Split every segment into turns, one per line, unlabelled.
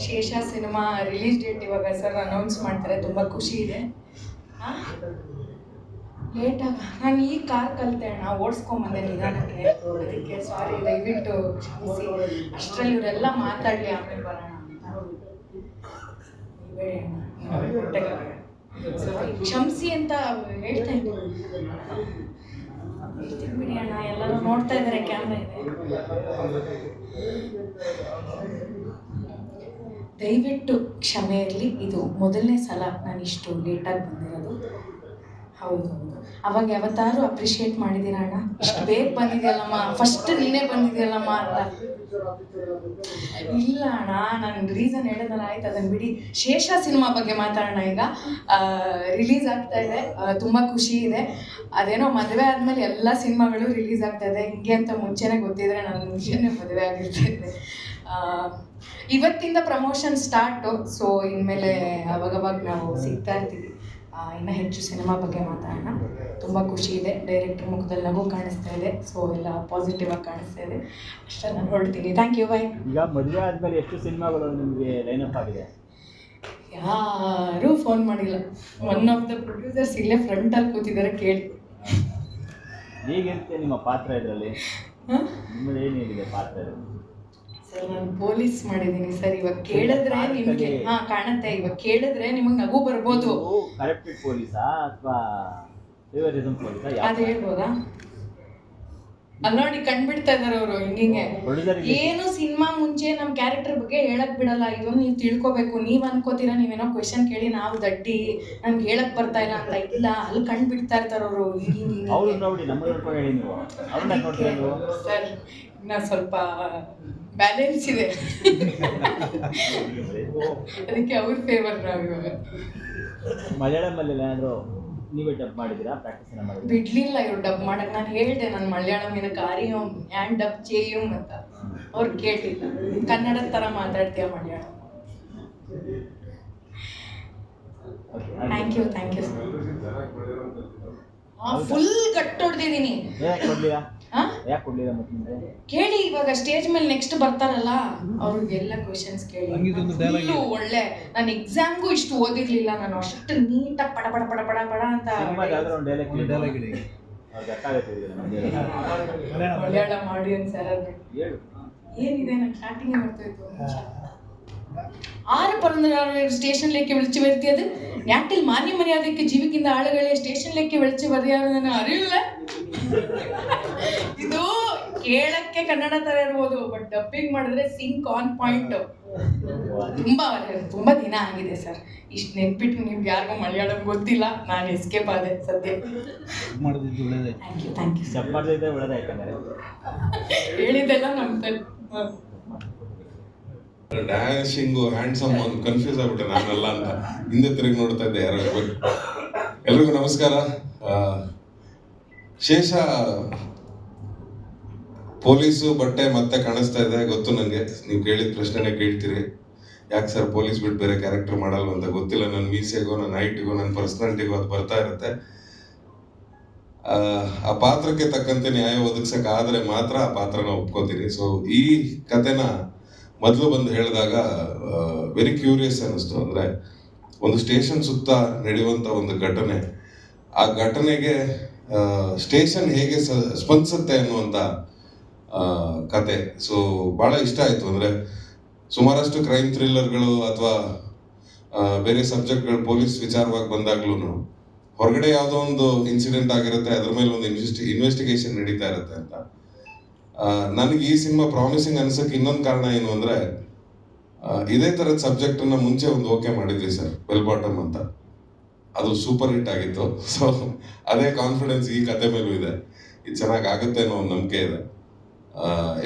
ಶೇಷ cinema release date ಇವಾಗ sir announce ಮಾಡ್ತಾರೆ, ತುಂಬ ಖುಷಿ ಇದೆ. ಲೇಟಾಗ ನಾನು ಈ ಕಾರ್ ಕಲಿತೆ ಅಣ್ಣ, ಓಡಿಸ್ಕೊಂಬಂದೆ ನಿಧಾನಕ್ಕೆ, ಅದಕ್ಕೆ ಸಾರಿ, ದಯವಿಟ್ಟು ಕ್ಷಮಿಸಿ. ಅಷ್ಟರಲ್ಲಿ ಇವರೆಲ್ಲ ಮಾತಾಡಲಿ, ಆಮೇಲೆ ಬರೋಣ ಅಂತ. ಬೇಡ ಅಣ್ಣ, ಸಾರಿ, ಕ್ಷಮಿಸಿ ಅಂತ ಹೇಳ್ತಾ ಇದ್ದೀನಿ. ಬಿಡಿ ಅಣ್ಣ, ಎಲ್ಲರೂ ನೋಡ್ತಾ ಇದ್ದಾರೆ, ಕ್ಯಾಮ್ರಾ ಇದೆ. ದಯವಿಟ್ಟು ಕ್ಷಮೆ ಇರಲಿ, ಇದು ಮೊದಲನೇ ಸಲ ನಾನು ಇಷ್ಟು ಲೇಟಾಗಿ ಬಂದಿರೋದು. ಹೌದು, ಅವಾಗ ಯಾವತ್ತಾರು ಅಪ್ರಿಷಿಯೇಟ್ ಮಾಡಿದ್ದೀರಾ ಅಣ್ಣ, ಇಷ್ಟು ಬೇಗ ಬಂದಿದೆಯಲ್ಲಮ್ಮ, ಫಸ್ಟ್ ನೀನೇ ಬಂದಿದೆಯಲ್ಲಮ್ಮ ಅಂತ. ಇಲ್ಲ ಅಣ್ಣ, ನಾನು ರೀಸನ್ ಹೇಳಿದ್ರೆ ಆಯ್ತು, ಅದನ್ನು ಬಿಡಿ. ಶೇಷ ಸಿನಿಮಾ ಬಗ್ಗೆ ಮಾತಾಡೋಣ. ಈಗ ರಿಲೀಸ್ ಆಗ್ತಾ ಇದೆ, ತುಂಬ ಖುಷಿ ಇದೆ. ಅದೇನೋ ಮದುವೆ ಆದಮೇಲೆ ಎಲ್ಲ ಸಿನಿಮಾಗಳು ರಿಲೀಸ್ ಆಗ್ತಾ ಇದೆ, ಹಿಂಗೆ ಅಂತ ಮುಂಚೆನೇ ಗೊತ್ತಿದ್ರೆ ನಾನು ಮುಂಚೆನೇ ಮದುವೆ ಆಗಿರ್ತಿದ್ದೆ. ಇವತ್ತಿಂದ ಪ್ರಮೋಷನ್ ಸ್ಟಾರ್ಟು, ಸೊ ಇನ್ಮೇಲೆ ಅವಾಗವಾಗ ನಾವು ಸಿಗ್ತಾ ಇರ್ತೀವಿ. ಇನ್ನೂ ಹೆಚ್ಚು ಸಿನಿಮಾ ಬಗ್ಗೆ ಮಾತಾಡೋಣ. ತುಂಬ ಖುಷಿ ಇದೆ, ಡೈರೆಕ್ಟರ್ ಮುಖದಲ್ಲಿ ನಗು ಕಾಣಿಸ್ತಾ ಇದೆ, ಸೊ ಎಲ್ಲ ಪಾಸಿಟಿವ್ ಆಗಿ ಕಾಣಿಸ್ತಾ ಇದೆ. ಅಷ್ಟೇ, ನಾನು ಹೊರಡ್ತೀನಿ. Thank you, bye.
ಈಗ ಮದುವೆ ಆದಮೇಲೆ ಎಷ್ಟು ಸಿನಿಮಾಗಳು ನಿಮಗೆ ಲೈನಪ್ ಆಗಿದೆ?
ಯಾರೂ ಫೋನ್ ಮಾಡಿಲ್ಲ. ಒನ್ ಆಫ್ ದ ಪ್ರೊಡ್ಯೂಸರ್ಸ್ ಇಲ್ಲೇ ಫ್ರಂಟಲ್ಲಿ ಕೂತಿದ್ದಾರೆ, ಕೇಳಿ.
ಹೇಗಿರುತ್ತೆ ನಿಮ್ಮ ಪಾತ್ರ ಇದರಲ್ಲಿ? ನಿಮ್ಮದು ಏನೇನಿದೆ ಪಾತ್ರ ಇದರಲ್ಲಿ?
ಸರ್, ನಾನು ಪೊಲೀಸ್ ಮಾಡಿದ್ದೀನಿ ಸರ್. ಇವಾಗ ಕೇಳಿದ್ರೆ ನಿಮಗೆ ಕಾಣುತ್ತೆ, ಇವಾಗ ಕೇಳಿದ್ರೆ ನಿಮಗೆ ನಗು ಬರ್ಬೋದು.
ಕರಪ್ಟೆಡ್ ಪೊಲೀಸಾ ಅಥವಾ ಫೇವರಿಸಂ ಪೊಲೀಸಾ,
ಅದು ಹೇಳ್ಬೋದಾ? ಅಲ್ಲಿ ನೋಡಿ ಕಂಡ್ಬಿಡ್ತಾ ಇದಾರೆ ಅವರು ಹಿಂಗೆ. ಏನು ಸಿನಿಮಾ ಮುಂಚೆ ನಮ್ಮ ಕ್ಯಾರೆಕ್ಟರ್ ಬಗ್ಗೆ ಹೇಳಕ್ ಬಿಡಲ್ಲ, ಇದೊಂದು ನೀವು ತಿಳ್ಕೊಬೇಕು. ನೀವು ಅನ್ಕೋತೀರಾ ನೀವೇನೋ ಕ್ವೆಶನ್ ಕೇಳಿ ನಾವು ದಡ್ಡಿ ನಮ್ಗೆ ಹೇಳಕ್ ಬರ್ತಾ ಇಲ್ಲ ಅಂತ. ಇಲ್ಲ, ಅಲ್ಲಿ ಕಂಡ್ಬಿಡ್ತಾ ಇರ್ತಾರ ಅವರು. ಸರ್, ಇನ್ನ ಸ್ವಲ್ಪ ಬ್ಯಾಲೆನ್ಸ್ ಇದೆ, ಅದಕ್ಕೆ ಅವ್ರ ಫೇವರ್ ನಾವು ಇವಾಗ.
ಮಲಯಾಳಮಲ್ಲಿ ಏನಾದರೂ ನೀವೇ ಡಬ್ ಮಾಡಿದ್ದೀರಾ? ಪ್ರಾಕ್ಟೀಸ್ ಮಾಡಿದ್ದೀರಾ?
ಬಿಡ್ಲಿಲ್ಲ ಇವ್ರು ಡಬ್ ಮಾಡಕ್ಕೆ. ನಾನು ಹೇಳಿದೆ ನನ್ನ ಮಲಯಾಳಮಿನ ಕಾರಿಯಂ ಆ್ಯಂಡ್ ಡಬ್ ಚೇಯುಂ ಅಂತ, ಅವ್ರು ಕೇಳಿಲ್ಲ. ಕನ್ನಡದ ಥರ ಮಾತಾಡ್ತೀಯ Malayalam. Thank you sir. Full ಕಟ್ಟೊಡ್ದಿದ್ದೀನಿ. ಕೇಳಿ, ಇವಾಗ ಸ್ಟೇಜ್ ಮೇಲೆ ನೆಕ್ಸ್ಟ್ ಬರ್ತಾರಲ್ಲ ಅವ್ರಿಗೆಲ್ಲ ಕ್ವೆಶನ್ಸ್ ಕೇಳಿ. ಒಳ್ಳೆ, ನಾನು ಎಕ್ಸಾಮ್ಗೂ ಇಷ್ಟು ಓದಿರ್ಲಿಲ್ಲ, ನಾನು ಅಷ್ಟು ನೀಟಾಗಿ ಪಡ ಪಡ ಪಡ ಪಡ ಪಡ ಅಂತ ಮಲಯಾಳಂ ಆಡಿಯನ್ಸ್ ಯಾರಾದ್ರು ಏನಿದೆ, ನಾನು ಸ್ಟಾರ್ಟಿಂಗ್ ಮಾಡ್ತಾಯಿತ್ತು. 6 പിറന്നൊരാളെ സ്റ്റേഷനിലേക്ക് വിളിച്ചു വരുത്തിയത് നാട്ടിൽ മാന്യമര്യാദയ്ക്ക് ജീവിക്കുന്ന ആളുകളെ സ്റ്റേഷനിലേക്ക് വിളിച്ചു പറയാമെന്ന് അറിയില്ല. ಇದು ಕೇಳಕ್ಕೆ ಕನ್ನಡ ತರ ಇರ್ಬೋದು, ಬಟ್ ಡಬ್ಬಿಂಗ್ ಮಾಡಿದ್ರೆ ಸಿಂಕ್ ಆನ್ ಪಾಯಿಂಟ್. ತುಂಬಾ ದಿನ ಆಗಿದೆ ಸರ್, ಇಷ್ಟು ನೆನ್ಪಿಟ್ಟು ನಿಮ್ಗೆ ಯಾರಿಗೂ ಮಲಯಾಳಂ ಗೊತ್ತಿಲ್ಲ. ನಾನು ಎಸ್ಕೇಪ್ ಆದೆ ಸದ್ಯ. ಥ್ಯಾಂಕ್ ಯು ಹೇಳಿದ್ದೆಲ್ಲ ನಮ್ದಲ್ಲಿ.
ಡ್ಯಾನ್ಸಿಂಗು ಹ್ಯಾಂಡ್ಸಮ್ ಒಂದು ಕನ್ಫ್ಯೂಸ್ ಆಗ್ಬಿಟ್ಟೆ ನಾನೆಲ್ಲ ಅಂತ ಹಿಂದೆ ತಿರುಗಿ ನೋಡ್ತಾ ಇದ್ದೆ ಯಾರು. ಎಲ್ರಿಗೂ ನಮಸ್ಕಾರ. ಶೇಷ ಪೊಲೀಸು ಬಟ್ಟೆ ಮತ್ತೆ ಕಾಣಿಸ್ತಾ ಇದೆ, ಗೊತ್ತು ನನಗೆ. ನೀವು ಕೇಳಿದ ಪ್ರಶ್ನೆನೇ ಕೇಳ್ತೀರಿ, ಯಾಕೆ ಸರ್ ಪೊಲೀಸ್ ಬಿಟ್ಟು ಬೇರೆ ಕ್ಯಾರೆಕ್ಟರ್ ಮಾಡಲ್ವ ಅಂತ. ಗೊತ್ತಿಲ್ಲ, ನನ್ನ ಮೀಸೆಗೋ ನನ್ನ ಹೈಟ್ಗೋ ನನ್ನ ಪರ್ಸನಾಲಿಟಿಗೋ ಅದು ಬರ್ತಾ ಇರುತ್ತೆ. ಆ ಪಾತ್ರಕ್ಕೆ ತಕ್ಕಂತೆ ನ್ಯಾಯ ಒದಗಿಸಕ್ಕೆ ಆದರೆ ಮಾತ್ರ ಆ ಪಾತ್ರನ ಒಪ್ಕೋತೀನಿ. ಸೊ ಈ ಕತೆನ ಮೊದಲು ಬಂದು ಹೇಳಿದಾಗ ವೆರಿ ಕ್ಯೂರಿಯಸ್ ಅನ್ನಿಸ್ತು. ಅಂದರೆ ಒಂದು ಸ್ಟೇಷನ್ ಸುತ್ತ ನಡೆಯುವಂಥ ಒಂದು ಘಟನೆ, ಆ ಘಟನೆಗೆ ಸ್ಟೇಷನ್ ಹೇಗೆ ಸ್ಪಂದಿಸುತ್ತೆ ಅನ್ನುವಂಥ ಕತೆ. ಸೊ ಭಾಳ ಇಷ್ಟ ಆಯಿತು. ಅಂದರೆ ಸುಮಾರಷ್ಟು ಕ್ರೈಮ್ ಥ್ರಿಲ್ಲರ್ಗಳು ಅಥವಾ ಬೇರೆ ಸಬ್ಜೆಕ್ಟ್ಗಳು ಪೊಲೀಸ್ ವಿಚಾರವಾಗಿ ಬಂದಾಗ್ಲೂ ಹೊರಗಡೆ ಯಾವುದೋ ಒಂದು ಇನ್ಸಿಡೆಂಟ್ ಆಗಿರುತ್ತೆ, ಅದ್ರ ಮೇಲೆ ಒಂದು ಇನ್ವೆಸ್ಟಿಗೇಷನ್ ನಡೀತಾ ಇರುತ್ತೆ ಅಂತ. ನನಗೆ ಈ ಸಿನಿಮಾ ಪ್ರಾಮಿಸಿಂಗ್ ಅನ್ಸಕ್ಕೆ ಇನ್ನೊಂದು ಕಾರಣ ಏನು ಅಂದರೆ, ಇದೇ ಥರದ ಸಬ್ಜೆಕ್ಟನ್ನು ಮುಂಚೆ ಒಂದು ಓಕೆ ಮಾಡಿದ್ವಿ ಸರ್, ಬೆಲ್ ಬಾಟಮ್ ಅಂತ. ಅದು ಸೂಪರ್ ಹಿಟ್ ಆಗಿತ್ತು. ಸೊ ಅದೇ ಕಾನ್ಫಿಡೆನ್ಸ್ ಈ ಕತೆ ಮೇಲೂ ಇದೆ, ಇದು ಚೆನ್ನಾಗಿ ಆಗುತ್ತೆ ಅನ್ನೋ ಒಂದು ನಂಬಿಕೆ ಇದೆ.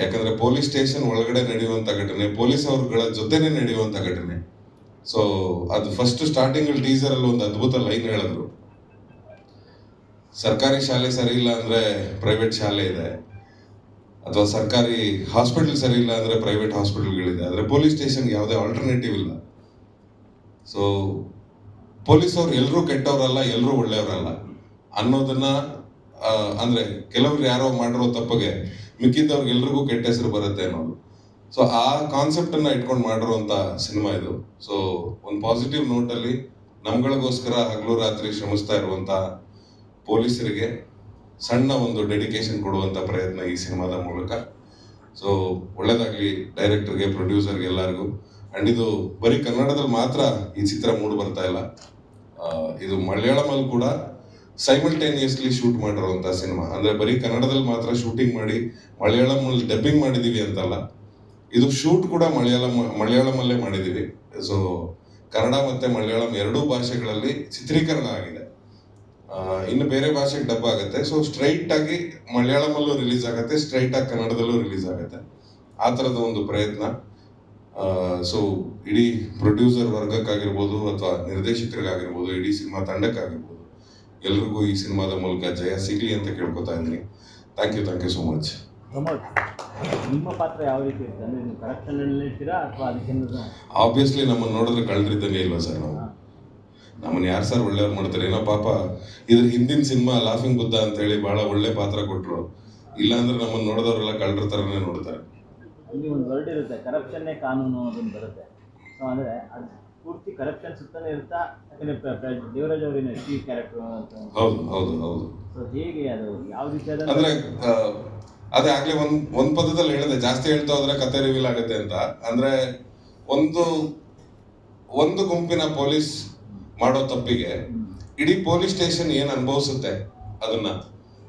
ಯಾಕಂದರೆ ಪೊಲೀಸ್ ಸ್ಟೇಷನ್ ಒಳಗಡೆ ನಡೆಯುವಂಥ ಘಟನೆ, ಪೊಲೀಸ್ ಅವ್ರಗಳ ಜೊತೆನೇ ನಡೆಯುವಂಥ ಘಟನೆ. ಸೊ ಅದು ಫಸ್ಟ್ ಸ್ಟಾರ್ಟಿಂಗಲ್ಲಿ ಟೀಸರಲ್ಲಿ ಒಂದು ಅದ್ಭುತ ಲೈನ್ ಹೇಳಿದ್ರು, ಸರ್ಕಾರಿ ಶಾಲೆ ಸರಿ ಇಲ್ಲ ಅಂದರೆ ಪ್ರೈವೇಟ್ ಶಾಲೆ ಇದೆ, ಅಥವಾ ಸರ್ಕಾರಿ ಹಾಸ್ಪಿಟಲ್ ಸರಿ ಇಲ್ಲ ಅಂದರೆ ಪ್ರೈವೇಟ್ ಹಾಸ್ಪಿಟಲ್ಗಳಿದೆ, ಆದರೆ ಪೊಲೀಸ್ ಸ್ಟೇಷನ್ಗೆ ಯಾವುದೇ ಆಲ್ಟರ್ನೇಟಿವ್ ಇಲ್ಲ. ಸೊ ಪೊಲೀಸ್ ಅವ್ರು ಎಲ್ಲರೂ ಕೆಟ್ಟವರಲ್ಲ, ಎಲ್ಲರೂ ಒಳ್ಳೆಯವರಲ್ಲ ಅನ್ನೋದನ್ನ, ಅಂದರೆ ಕೆಲವ್ರು ಯಾರೋ ಮಾಡಿರೋ ತಪ್ಪಿಗೆ ಮಿಕ್ಕಿದ್ದವ್ರಿಗೆ ಎಲ್ರಿಗೂ ಕೆಟ್ಟ ಹೆಸರು ಬರುತ್ತೆ ಅನ್ನೋದು. ಸೊ ಆ ಕಾನ್ಸೆಪ್ಟ್ ಅನ್ನ ಇಟ್ಕೊಂಡು ಮಾಡಿರುವಂತ ಸಿನಿಮಾ ಇದು. ಸೊ ಒಂದು ಪಾಸಿಟಿವ್ ನೋಟ್ ಅಲ್ಲಿ ನಮ್ಗಳಿಗೋಸ್ಕರ ಹಗಲು ರಾತ್ರಿ ಶ್ರಮಿಸ್ತಾ ಇರುವಂತ ಪೊಲೀಸರಿಗೆ ಸಣ್ಣ ಒಂದು ಡೆಡಿಕೇಶನ್ ಕೊಡುವಂತ ಪ್ರಯತ್ನ ಈ ಸಿನಿಮಾದ ಮೂಲಕ. ಸೊ ಒಳ್ಳೇದಾಗ್ಲಿ ಡೈರೆಕ್ಟರ್ಗೆ, ಪ್ರೊಡ್ಯೂಸರ್ಗೆ, ಎಲ್ಲರಿಗೂ. ಅಂಡ್ ಇದು ಬರೀ ಕನ್ನಡದಲ್ಲಿ ಮಾತ್ರ ಈ ಚಿತ್ರ ಮೂಡಿ ಬರ್ತಾ ಇಲ್ಲ, ಇದು ಮಲಯಾಳಮಲ್ಲಿ ಕೂಡ ಸೈಮಲ್ಟೇನಿಯಸ್ಲಿ ಶೂಟ್ ಮಾಡಿರುವಂತ ಸಿನಿಮಾ. ಅಂದ್ರೆ ಬರೀ ಕನ್ನಡದಲ್ಲಿ ಮಾತ್ರ ಶೂಟಿಂಗ್ ಮಾಡಿ ಮಲಯಾಳಮಲ್ಲಿ ಡಬ್ಬಿಂಗ್ ಮಾಡಿದೀವಿ ಅಂತಲ್ಲ, ಇದು ಶೂಟ್ ಕೂಡ ಮಲಯಾಳಮಲ್ಲೇ ಮಾಡಿದೀವಿ. ಸೊ ಕನ್ನಡ ಮತ್ತೆ ಮಲಯಾಳಂ ಎರಡೂ ಭಾಷೆಗಳಲ್ಲಿ ಚಿತ್ರೀಕರಣ ಆಗಿದೆ. ಇನ್ನು ಬೇರೆ ಭಾಷೆಗೆ ಡಬ್ ಆಗುತ್ತೆ. ಸೊ ಸ್ಟ್ರೈಟ್ ಆಗಿ ಮಲಯಾಳಮಲ್ಲೂ ರಿಲೀಸ್ ಆಗುತ್ತೆ, ಸ್ಟ್ರೈಟ್ ಆಗಿ ಕನ್ನಡದಲ್ಲೂ ರಿಲೀಸ್ ಆಗುತ್ತೆ. ಆ ಥರದ ಒಂದು ಪ್ರಯತ್ನ. ಸೊ ಇಡೀ ಪ್ರೊಡ್ಯೂಸರ್ ವರ್ಗಕ್ಕಾಗಿರ್ಬೋದು ಅಥವಾ ನಿರ್ದೇಶಕರಿಗಾಗಿರ್ಬೋದು, ಇಡೀ ಸಿನಿಮಾ ತಂಡಕ್ಕಾಗಿರ್ಬೋದು, ಎಲ್ರಿಗೂ ಈ ಸಿನಿಮಾದ ಮೂಲಕ ಜಯ ಸಿಗ್ಲಿ ಅಂತ ಕೇಳ್ಕೊತಾ ಇದ್ದೀನಿ. Thank you so much.
Pramod, ನಿಮ್ಮ ಪಾತ್ರ ಯಾವ ರೀತಿ ಇರುತ್ತೆ? ಅಂದರೆ ನೀವು ಕರಪ್ಷನಲ್ಲಿ ಇರ್ತೀರಾ ಅಥವಾ ಅದಕ್ಕೆ?
ಆಬ್ವಿಯಸ್ಲಿ ನಮ್ಮನ್ನು ನೋಡಿದ್ರೆ ಕಳ್ರಿದ್ದಂಗೆ ಇಲ್ವಾ ಸರ್? ನಮ್ಮನ್ನು ಯಾರು ಸರ್ ಒಳ್ಳೆಯವ್ರು ಮಾಡ್ತಾರೆ? ಏನೋ ಪಾಪ ಇದ್ರ ಹಿಂದಿನ ಸಿನಿಮಾ ಲಾಫಿಂಗ್ ಬುದ್ಧ ಅಂತ ಹೇಳಿ ಬಹಳ ಒಳ್ಳೆ ಪಾತ್ರ ಕೊಟ್ಟರು. ಇಲ್ಲಾಂದ್ರೆ ನಮ್ಮನ್ನು ನೋಡಿದವರೆಲ್ಲ ಕಳ್ಳರ ಥರನೇ ನೋಡ್ತಾರೆ.
ಇಲ್ಲಿ ಒಂದು ವರ್ಡ್ ಇರುತ್ತೆ, ಕರಪ್ಷನ್ನೇ ಕಾನೂನು ಅನ್ನೋದೊಂದು ಬರುತ್ತೆ. ಸೊ ಅಂದರೆ ಅದು ಪೂರ್ತಿ ಕರಪ್ಷನ್ ಸುತ್ತಾನೆ ಇರುತ್ತಾ? ಯಾಕಂದರೆ ದೇವರಾಜ್ ಅವರಿನ ಟಿ ಕ್ಯಾರೆಕ್ಟರ್ ಅಂತ.
ಹೌದು.
ಸೊ ಹೇಗೆ ಅದು ಯಾವ ರೀತಿ
ಅಂದ್ರೆ ಅದೇ ಆಗ್ಲೇ ಒಂದ್ ಪದದಲ್ಲಿ ಹೇಳಿದೆ, ಜಾಸ್ತಿ ಹೇಳ್ತಾ ಹೋದ್ರೆ ಕತೆ ರಿವೀಲ್ ಆಗುತ್ತೆ ಅಂತ. ಅಂದ್ರೆ ಒಂದು ಗುಂಪಿನ ಪೊಲೀಸ್ ಮಾಡೋ ತಪ್ಪಿಗೆ ಇಡೀ ಪೊಲೀಸ್ ಸ್ಟೇಷನ್ ಏನ್ ಅನುಭವಿಸುತ್ತೆ ಅದನ್ನ.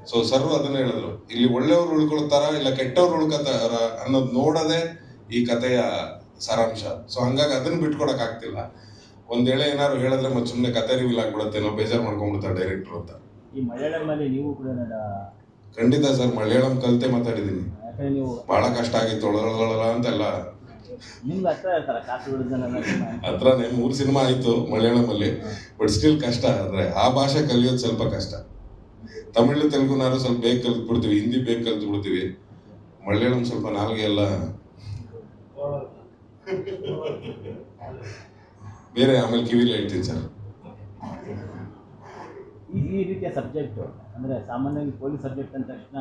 ಸೊ ಸರ್ ಅದನ್ನ ಹೇಳಿದ್ರು, ಇಲ್ಲಿ ಒಳ್ಳೆಯವ್ರು ಉಳ್ಕೊಳ್ತಾರ ಇಲ್ಲ ಕೆಟ್ಟವ್ರು ಉಳ್ಕೊತಾರ ಅನ್ನೋದು ನೋಡೋದೇ ಈ ಕಥೆಯ ಸಾರಾಂಶ. ಸೊ ಹಂಗಾಗಿ ಅದನ್ನ ಬಿಟ್ಕೊಡಕ್ ಆಗ್ತಿಲ್ಲ. ಒಂದ್ ವೇಳೆ ಏನಾದ್ರು ಹೇಳಿದ್ರೆ ಮತ್ತೆ ಸುಮ್ಮನೆ ಕತೆ ರಿವೀಲ್ ಆಗ್ಬಿಡುತ್ತೆ, ನಾವು ಬೇಜಾರು ಮಾಡ್ಕೊಂಡ್ಬಿಡ್ತಾರೆ ಡೈರೆಕ್ಟರ್ ಅಂತ.
ಈ ಮಲಯಾಳಂನಲ್ಲಿ ನೀವು ಕೂಡ
ಖಂಡಿತ ಸರ್, ಮಲಯಾಳಂ ಕಲಿತೆ ಮಾತಾಡಿದ್ದೀನಿ.
ನೀವು
ಬಹಳ ಕಷ್ಟ ಆಗಿತ್ತು, ಒಳಗೊಳ ಅಂತೆಲ್ಲ.
ನಿಮ್ಗೆ ಹತ್ರ ಇರ್ತಾರ
ಹತ್ರನೇ 3 ಸಿನಿಮಾ ಆಯ್ತು ಮಲಯಾಳಮಲ್ಲಿ, ಬಟ್ ಸ್ಟಿಲ್ ಕಷ್ಟ. ಅಂದ್ರೆ ಆ ಭಾಷೆ ಕಲಿಯೋದು ಸ್ವಲ್ಪ ಕಷ್ಟ. ತಮಿಳು ತೆಲುಗುನಾರು ಸ್ವಲ್ಪ ಬೇಗ ಕಲ್ತ್ಬಿಡ್ತೀವಿ, ಹಿಂದಿ ಬೇಗ ಕಲ್ತ್ಬಿಡ್ತೀವಿ. ಮಲಯಾಳಂ ಸ್ವಲ್ಪ ನಾಲ್ಗೆ ಎಲ್ಲ ಬೇರೆ. ಆಮೇಲೆ ಕಿವಿಲಿ ಹೇಳ್ತೀನಿ ಸರ್.
ಈ ರೀತಿಯ ಸಬ್ಜೆಕ್ಟು ಅಂದರೆ ಸಾಮಾನ್ಯವಾಗಿ ಪೊಲೀಸ್ ಸಬ್ಜೆಕ್ಟ್ ಅಂದ ತಕ್ಷಣ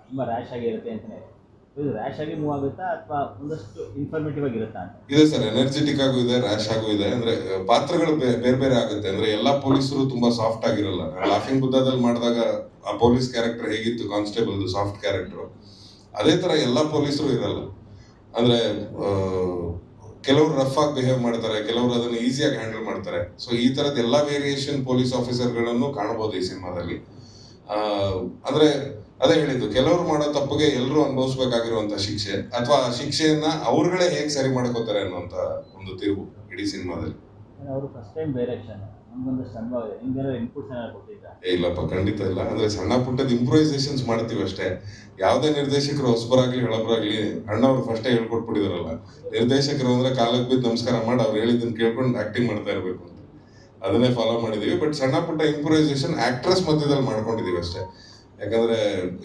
ತುಂಬ ರ್ಯಾಶ್ ಆಗಿರುತ್ತೆ ಅಂತಲೇ. ಇದು ರ್ಯಾಶ್ ಆಗಿ ಮೂವ್ ಆಗುತ್ತಾ ಅಥವಾ ಒಂದಷ್ಟು ಇನ್ಫಾರ್ಮೇಟಿವ್ ಆಗಿರುತ್ತಾ ಅಂತ?
ಇದೆ ಸರ್, ಎನರ್ಜೆಟಿಕ್ ಆಗೂ ಇದೆ, ರ್ಯಾಶ್ ಆಗೂ ಇದೆ. ಅಂದ್ರೆ ಪಾತ್ರಗಳು ಬೇರೆ ಬೇರೆ ಆಗುತ್ತೆ. ಅಂದ್ರೆ ಎಲ್ಲಾ ಪೊಲೀಸರು ತುಂಬಾ ಸಾಫ್ಟ್ ಆಗಿರಲ್ಲ. ಲಾಫಿಂಗ್ ಬುದ್ಧದಲ್ಲಿ ಮಾಡಿದಾಗ ಆ ಪೊಲೀಸ್ ಕ್ಯಾರೆಕ್ಟರ್ ಹೇಗಿತ್ತು, ಕಾನ್ಸ್ಟೇಬಲ್ ಸಾಫ್ಟ್ ಕ್ಯಾರೆಕ್ಟರ್, ಅದೇ ತರ ಎಲ್ಲಾ ಪೊಲೀಸರು ಇರಲ್ಲ. ಅಂದ್ರೆ ಕೆಲವರು ರಫ್ ಆಗಿ ಬಿಹೇವ್ ಮಾಡ್ತಾರೆ, ಕೆಲವರು ಅದನ್ನು ಈಸಿಯಾಗಿ ಹ್ಯಾಂಡಲ್ ಮಾಡ್ತಾರೆ. ಸೊ ಈ ತರದ ಎಲ್ಲಾ ವೇರಿಯೇಷನ್ ಪೊಲೀಸ್ ಆಫೀಸರ್ಗಳನ್ನು ಕಾಣಬಹುದು ಈ ಸಿನಿಮಾದಲ್ಲಿ. ಅಂದ್ರೆ ಅದೇ ಹೇಳಿದ್ದು, ಕೆಲವರು ಮಾಡೋ ತಪ್ಪಿಗೆ ಎಲ್ಲರೂ ಅನುಭವಿಸ್ಬೇಕಾಗಿರುವಂತ ಶಿಕ್ಷೆ ಅಥವಾ ಶಿಕ್ಷೆಯನ್ನ ಅವ್ರುಗಳೇ ಹೇಗೆ ಸರಿ ಮಾಡ್ಕೋತಾರೆ ಅನ್ನೋಂತ ಒಂದು ತಿರುವು ಇಡೀ ಸಿನಿಮಾದಲ್ಲಿ.
ಅವರು ಫಸ್ಟ್ ಟೈಮ್ ಡೈರೆಕ್ಷನ್ ನಮ್ಗೊಂದಷ್ಟು ಅನುಭವ ಇದೆ. ನಿಮ್ಗೆ ಇನ್ಪುಟ್ಸ್ ಏನಾದ್ರು ಕೊಟ್ಟಿದ್ರಾ?
ಇಲ್ಲಪ್ಪ, ಖಂಡಿತ ಇಲ್ಲ. ಅಂದ್ರೆ ಸಣ್ಣ ಪುಟ್ಟದ ಇಂಪ್ರೂವೈಸೇಷನ್ಸ್ ಮಾಡ್ತೀವಿ ಅಷ್ಟೇ. ಯಾವುದೇ ನಿರ್ದೇಶಕರು ಹೊಸಬರಾಗ್ಲಿ ಹಳಬರಾಗ್ಲಿ ಅಣ್ಣವ್ರು ಫಸ್ಟೇ ಹೇಳ್ಕೊಟ್ಬಿಟ್ಟಿದಾರಲ್ಲ, ನಿರ್ದೇಶಕರು ಅಂದ್ರೆ ಕಾಲಕ್ಕೆ ಬಿದ್ದು ನಮಸ್ಕಾರ ಮಾಡಿ ಅವ್ರು ಹೇಳಿದ್ದನ್ನು ಕೇಳ್ಕೊಂಡು ಆಕ್ಟಿಂಗ್ ಮಾಡ್ತಾ ಇರ್ಬೇಕು ಅಂತ, ಅದನ್ನೇ ಫಾಲೋ ಮಾಡಿದೀವಿ. ಬಟ್ ಸಣ್ಣ ಪುಟ್ಟ ಇಂಪ್ರೂವೈಸೇಷನ್ ಆಕ್ಟ್ರೆಸ್ ಮಧ್ಯದಲ್ಲಿ ಮಾಡ್ಕೊಂಡಿದೀವಿ ಅಷ್ಟೇ. ಯಾಕಂದ್ರೆ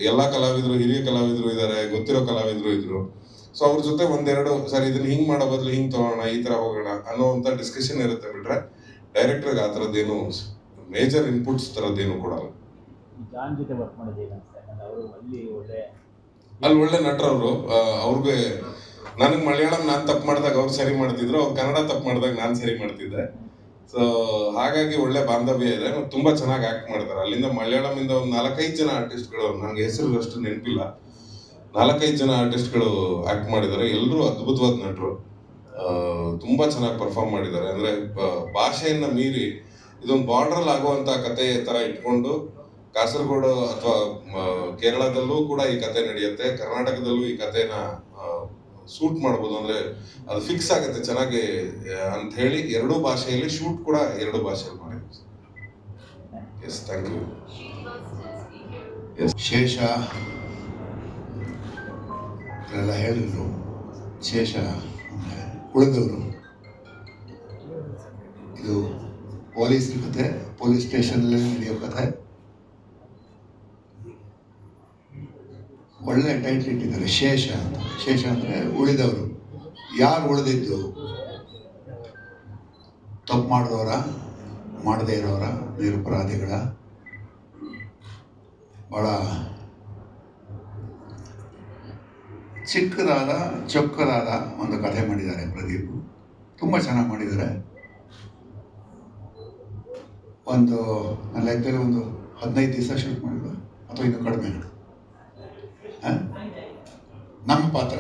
ಎಲ್ಲಾ ಕಲಾವಿದರು, ಹಿರಿಯ ಕಲಾವಿದರು ಇದ್ದಾರೆ, ಗೊತ್ತಿರೋ ಕಲಾವಿದರು ಇದ್ರು. ಸೊ ಅವ್ರ ಜೊತೆ ಒಂದೆರಡು ಸರಿ ಇದನ್ನ ಹಿಂಗ್ ಮಾಡೋ ಬದಲು ಹಿಂಗ್ ತಗೋಣ, ಈ ತರ ಹೋಗೋಣ ಅನ್ನೋಂತ ಡಿಸ್ಕಷನ್ ಇರುತ್ತೆ. ಬಿಟ್ರೆ ಡೈರೆಕ್ಟರ್ಗೆ ಆ ಥರದ್ದೇನು ಮೇಜರ್ ಇನ್ಪುಟ್ಸ್ ಥರದ್ದೇನು ಕೊಡಲ್ಲ.
ಜಾನ್ ಜೊತೆ ವರ್ಕ್ ಮಾಡಿದ್ದೀವಿ ಅನ್ಸುತ್ತೆ. ಅವರು
ಅಲ್ಲಿ ಒಳ್ಳೆ ನಟರವರು. ಅವ್ರಿಗೆ ನನಗೆ ಮಲಯಾಳಂ ನಾನು ತಪ್ಪು ಮಾಡಿದಾಗ ಅವ್ರು ಸರಿ ಮಾಡ್ತಿದ್ರು, ಅವ್ರು ಕನ್ನಡ ತಪ್ಪು ಮಾಡಿದಾಗ ನಾನು ಸರಿ ಮಾಡ್ತಿದ್ದೆ. ಸೊ ಹಾಗಾಗಿ ಒಳ್ಳೆ ಬಾಂಧವ್ಯ ಇದೆ. ತುಂಬಾ ಚೆನ್ನಾಗಿ ಆಕ್ಟ್ ಮಾಡ್ತಾರೆ. ಅಲ್ಲಿಂದ ಮಲಯಾಳಮಿಂದ ಒಂದು 4-5 ಜನ ಆರ್ಟಿಸ್ಟ್ಗಳು, ನನಗೆ ಹೆಸರು ಅಷ್ಟು ನೆನಪಿಲ್ಲ, 4-5 ಜನ ಆರ್ಟಿಸ್ಟ್ಗಳು ಆಕ್ಟ್ ಮಾಡಿದ್ದಾರೆ. ಎಲ್ಲರೂ ಅದ್ಭುತವಾದ ನಟರು, ತುಂಬಾ ಚೆನ್ನಾಗಿ ಪರ್ಫಾರ್ಮ್ ಮಾಡಿದ್ದಾರೆ. ಅಂದ್ರೆ ಭಾಷೆಯನ್ನ ಮೀರಿ ಇದೊಂದು ಬಾರ್ಡರ್ ಆಗುವಂತ ಕತೆ ತರ ಇಟ್ಕೊಂಡು ಕಾಸರಗೋಡು ಅಥವಾ ಕೇರಳದಲ್ಲೂ ಕೂಡ ಈ ಕತೆ ನಡೆಯುತ್ತೆ, ಕರ್ನಾಟಕದಲ್ಲೂ ಈ ಕತೆನ ಶೂಟ್ ಮಾಡ್ಬೋದು. ಅಂದ್ರೆ ಅದು ಫಿಕ್ಸ್ ಆಗುತ್ತೆ ಚೆನ್ನಾಗಿ ಅಂತ ಹೇಳಿ ಎರಡೂ ಭಾಷೆಯಲ್ಲಿ ಶೂಟ್ ಕೂಡ ಎರಡೂ ಭಾಷೆಯಲ್ಲಿ ಮಾಡಿದ್ವಿ. Yes, thank you.
ಶೇಷ ಎಲ್ಲ ಹೇಳಿದ್ರು. ಶೇಷ ಉಳಿದವರು, ಇದು ಪೊಲೀಸ್ ಕತೆ, ಪೊಲೀಸ್ ಸ್ಟೇಷನಲ್ಲಿ ನಡೆಯೋ ಕತೆ. ಒಳ್ಳೆ ಟೈಟ್ಲ್ ಇಟ್ಟಿದ್ದಾರೆ, ಶೇಷ ಅಂತ. ಶೇಷ ಅಂದರೆ ಉಳಿದವರು. ಯಾರು ಉಳಿದಿದ್ದು? ತಪ್ಪು ಮಾಡಿದವರ, ಮಾಡದೇ ಇರೋರ, ನಿರಪರಾಧಿಗಳ? ಭಾಳ ಚಿಕ್ಕದಾದ ಚೊಕ್ಕದಾದ ಒಂದು ಕಥೆ ಮಾಡಿದ್ದಾರೆ ಪ್ರದೀಪ್. ತುಂಬ ಚೆನ್ನಾಗಿ ಮಾಡಿದ್ದಾರೆ. ಒಂದು ನನ್ನ ಲೆಕ್ಕದಲ್ಲಿ ಒಂದು 15 ದಿವಸ ಶೂಟ್ ಮಾಡಿದ್ರು ಅಥವಾ ಇನ್ನೂ ಕಡಿಮೆ. ನಮ್ಮ ಪಾತ್ರ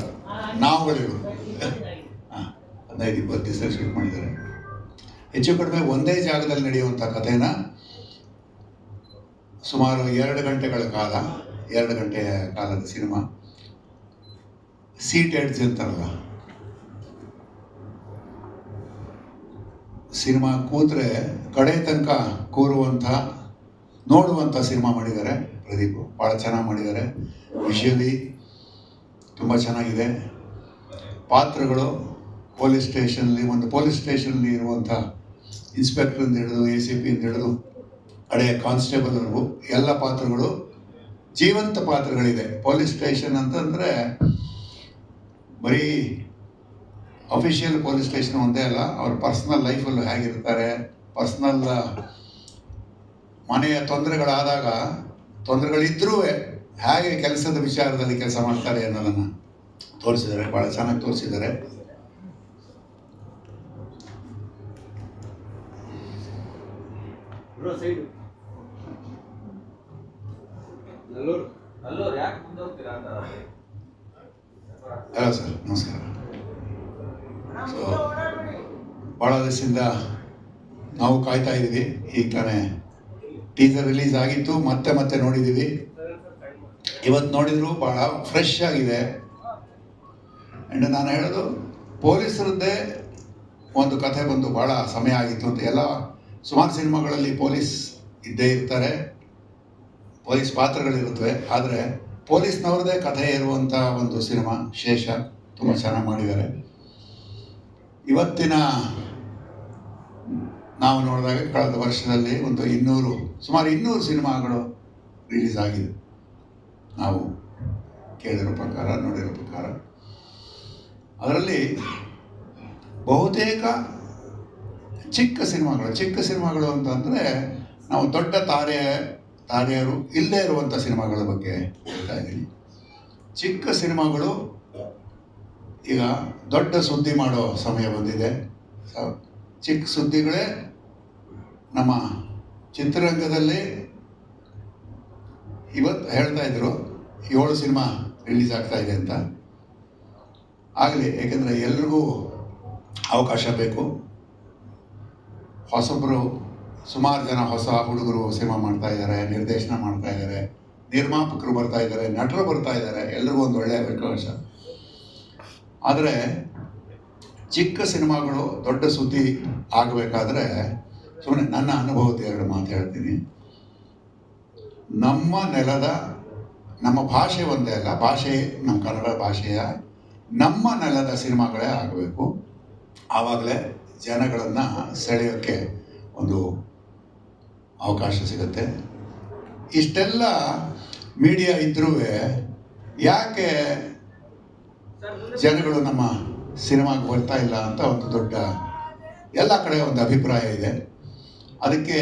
ನಾವುಗಳಿರು 15-20 ದಿವಸ ಶೂಟ್ ಮಾಡಿದ್ದಾರೆ. ಹೆಚ್ಚು ಕಡಿಮೆ ಒಂದೇ ಜಾಗದಲ್ಲಿ ನಡೆಯುವಂಥ ಕಥೆನ ಸುಮಾರು 2 ಗಂಟೆಗಳ ಕಾಲ, 2 ಗಂಟೆಯ ಕಾಲದ ಸಿನಿಮಾ. ಸೀಟೆಡ್ಸ್ ಅಂತಾರಲ್ಲ, ಸಿನಿಮಾ ಕೂತ್ರೆ ಕಡೆ ತನಕ ಕೂರುವಂಥ ನೋಡುವಂಥ ಸಿನಿಮಾ ಮಾಡಿದ್ದಾರೆ ಪ್ರದೀಪ್. ಭಾಳ ಚೆನ್ನಾಗಿ ಮಾಡಿದ್ದಾರೆ. ವಿಷುವಲಿ ತುಂಬ ಚೆನ್ನಾಗಿದೆ. ಪಾತ್ರಗಳು ಪೊಲೀಸ್ ಸ್ಟೇಷನ್ಲಿ ಇರುವಂಥ ಇನ್ಸ್ಪೆಕ್ಟ್ರಿಂದ ಹಿಡಿದು ACP ಇಂದ ಹಿಡಿದು ಕಡೆಯ ಕಾನ್ಸ್ಟೇಬಲ್ವರೆಗೂ ಎಲ್ಲ ಪಾತ್ರಗಳು ಜೀವಂತ ಪಾತ್ರಗಳಿದೆ. ಪೊಲೀಸ್ ಸ್ಟೇಷನ್ ಅಂತಂದರೆ ಬರೀ ಅಫಿಷಿಯಲ್ ಪೊಲೀಸ್ ಸ್ಟೇಷನ್ ಒಂದೇ ಅಲ್ಲ, ಅವ್ರ ಪರ್ಸ್ನಲ್ ಲೈಫಲ್ಲೂ ಹೇಗಿರ್ತಾರೆ, ಪರ್ಸ್ನಲ್ ಮನೆಯ ತೊಂದರೆಗಳಿದ್ರೂ ಹೇಗೆ ಕೆಲಸದ ವಿಚಾರದಲ್ಲಿ ಕೆಲಸ ಮಾಡ್ತಾರೆ ಅನ್ನೋದನ್ನು ತೋರಿಸಿದ್ದಾರೆ. ಭಾಳ ಚೆನ್ನಾಗಿ ತೋರಿಸಿದ್ದಾರೆ. ಹಲೋ ಸರ್, ನಮಸ್ಕಾರ. ಸೊ ಭಾಳ ದಿವಸದಿಂದ ನಾವು ಕಾಯ್ತಾ ಇದ್ದೀವಿ. ಈಗ ತಾನೇ ಟೀಸರ್ ರಿಲೀಸ್ ಆಗಿತ್ತು, ಮತ್ತೆ ನೋಡಿದ್ದೀವಿ. ಇವತ್ತು ನೋಡಿದ್ರು ಭಾಳ ಫ್ರೆಶ್ ಆಗಿದೆ. ಆ್ಯಂಡ್ ನಾನು ಹೇಳೋದು, ಪೊಲೀಸರದ್ದೇ ಒಂದು ಕಥೆ ಬಂದು ಭಾಳ ಸಮಯ ಆಗಿತ್ತು ಅಂತ. ಎಲ್ಲ ಸುಮಾರು ಸಿನಿಮಾಗಳಲ್ಲಿ ಪೊಲೀಸ್ ಇದ್ದೇ ಇರ್ತಾರೆ, ಪೊಲೀಸ್ ಪಾತ್ರಗಳಿರುತ್ತವೆ. ಆದರೆ ಪೊಲೀಸ್ನವ್ರದ್ದೇ ಕಥೆ ಇರುವಂಥ ಒಂದು ಸಿನಿಮಾ ಶೇಷ ತುಂಬ ಚೆನ್ನಾಗಿ ಮಾಡಿದ್ದಾರೆ. ಇವತ್ತಿನ ನಾವು ನೋಡಿದಾಗ ಕಳೆದ ವರ್ಷದಲ್ಲಿ ಒಂದು ಸುಮಾರು 200 ಸಿನಿಮಾಗಳು ರಿಲೀಸ್ ಆಗಿದೆ, ನಾವು ಕೇಳಿರೋ ಪ್ರಕಾರ, ನೋಡಿರೋ ಪ್ರಕಾರ. ಅದರಲ್ಲಿ ಬಹುತೇಕ ಚಿಕ್ಕ ಸಿನಿಮಾಗಳು ಅಂತಂದರೆ ನಾವು ದೊಡ್ಡ ತಾರೆಯರು ಇಲ್ಲದೇ ಇರುವಂಥ ಸಿನಿಮಾಗಳ ಬಗ್ಗೆ ಹೇಳ್ತಾ ಇದ್ದೀನಿ. ಚಿಕ್ಕ ಸಿನಿಮಾಗಳು ಈಗ ದೊಡ್ಡ ಸುದ್ದಿ ಮಾಡೋ ಸಮಯ ಬಂದಿದೆ. ಚಿಕ್ಕ ಸುದ್ದಿಗಳೇ ನಮ್ಮ ಚಿತ್ರರಂಗದಲ್ಲಿ ಇವತ್ತು ಹೇಳ್ತಾ ಇದ್ರು 7 ಸಿನಿಮಾ ರಿಲೀಸ್ ಆಗ್ತಾ ಇದೆ ಅಂತ. ಆಗಲಿ, ಏಕೆಂದರೆ ಎಲ್ರಿಗೂ ಅವಕಾಶ ಬೇಕು. ಸುಮಾರು ಜನ ಹೊಸ ಹುಡುಗರು ಸಿನಿಮಾ ಮಾಡ್ತಾ ಇದ್ದಾರೆ, ನಿರ್ದೇಶನ ಮಾಡ್ತಾ ಇದ್ದಾರೆ, ನಿರ್ಮಾಪಕರು ಬರ್ತಾ ಇದ್ದಾರೆ, ನಟರು ಬರ್ತಾ ಇದ್ದಾರೆ. ಎಲ್ರಿಗೂ ಒಂದು ಒಳ್ಳೆಯ ಅವಕಾಶ. ಆದರೆ ಚಿಕ್ಕ ಸಿನಿಮಾಗಳು ದೊಡ್ಡ ಸುದ್ದಿ ಆಗಬೇಕಾದ್ರೆ ಸುಮ್ಮನೆ ನನ್ನ ಅನುಭವದ 2 ಮಾತು ಹೇಳ್ತೀನಿ. ನಮ್ಮ ಭಾಷೆ ಒಂದೇ ಅಲ್ಲ, ನಮ್ಮ ಕನ್ನಡ ಭಾಷೆಯ ನಮ್ಮ ನೆಲದ ಸಿನಿಮಾಗಳೇ ಆಗಬೇಕು. ಆವಾಗಲೇ ಜನಗಳನ್ನು ಸೆಳೆಯೋಕ್ಕೆ ಒಂದು ಅವಕಾಶ ಸಿಗುತ್ತೆ. ಇಷ್ಟೆಲ್ಲ ಮೀಡಿಯಾ ಇದ್ರೂ ಯಾಕೆ ಜನಗಳು ನಮ್ಮ ಸಿನಿಮಾಗೆ ಬರ್ತಾ ಇಲ್ಲ ಅಂತ ಒಂದು ದೊಡ್ಡ ಎಲ್ಲ ಕಡೆ ಒಂದು ಅಭಿಪ್ರಾಯ ಇದೆ. ಅದಕ್ಕೆ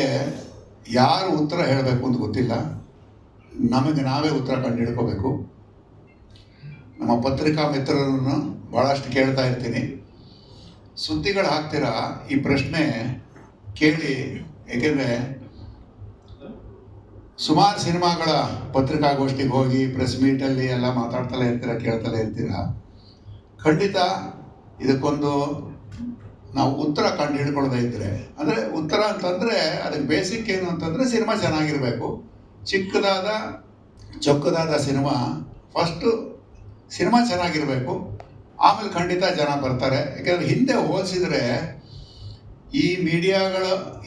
ಯಾರು ಉತ್ತರ ಹೇಳಬೇಕು ಅಂತ ಗೊತ್ತಿಲ್ಲ. ನಮಗೆ ನಾವೇ ಉತ್ತರ ಕಂಡು ಹಿಡ್ಕೋಬೇಕು. ನಮ್ಮ ಪತ್ರಿಕಾ ಮಿತ್ರರನ್ನು ಭಾಳಷ್ಟು ಕೇಳ್ತಾ ಇರ್ತೀನಿ, ಸುದ್ದಿಗಳು ಹಾಕ್ತೀರಾ, ಈ ಪ್ರಶ್ನೆ ಕೇಳಿ. ಏಕೆಂದರೆ ಸುಮಾರು ಸಿನಿಮಾಗಳ ಪತ್ರಿಕಾಗೋಷ್ಠಿಗೆ ಹೋಗಿ ಪ್ರೆಸ್ ಮೀಟಲ್ಲಿ ಎಲ್ಲ ಮಾತಾಡ್ತಲೇ ಇರ್ತೀರ, ಕೇಳ್ತಲೇ ಇರ್ತೀರ. ಖಂಡಿತ ಇದಕ್ಕೊಂದು ನಾವು ಉತ್ತರ ಕಂಡು ಹಿಡ್ಕೊಳ್ಳೋದೇ ಇದ್ದರೆ, ಅಂದರೆ ಉತ್ತರ ಅಂತಂದರೆ ಅದಕ್ಕೆ ಬೇಸಿಕ್ ಏನು ಅಂತಂದರೆ ಸಿನಿಮಾ ಚೆನ್ನಾಗಿರಬೇಕು. ಚಿಕ್ಕದಾದ ಚೊಕ್ಕದಾದ ಸಿನಿಮಾ, ಫಸ್ಟು ಸಿನಿಮಾ ಚೆನ್ನಾಗಿರಬೇಕು, ಆಮೇಲೆ ಖಂಡಿತ ಜನ ಬರ್ತಾರೆ. ಯಾಕೆಂದರೆ ಹಿಂದೆ ಹೋಲಿಸಿದರೆ ಈ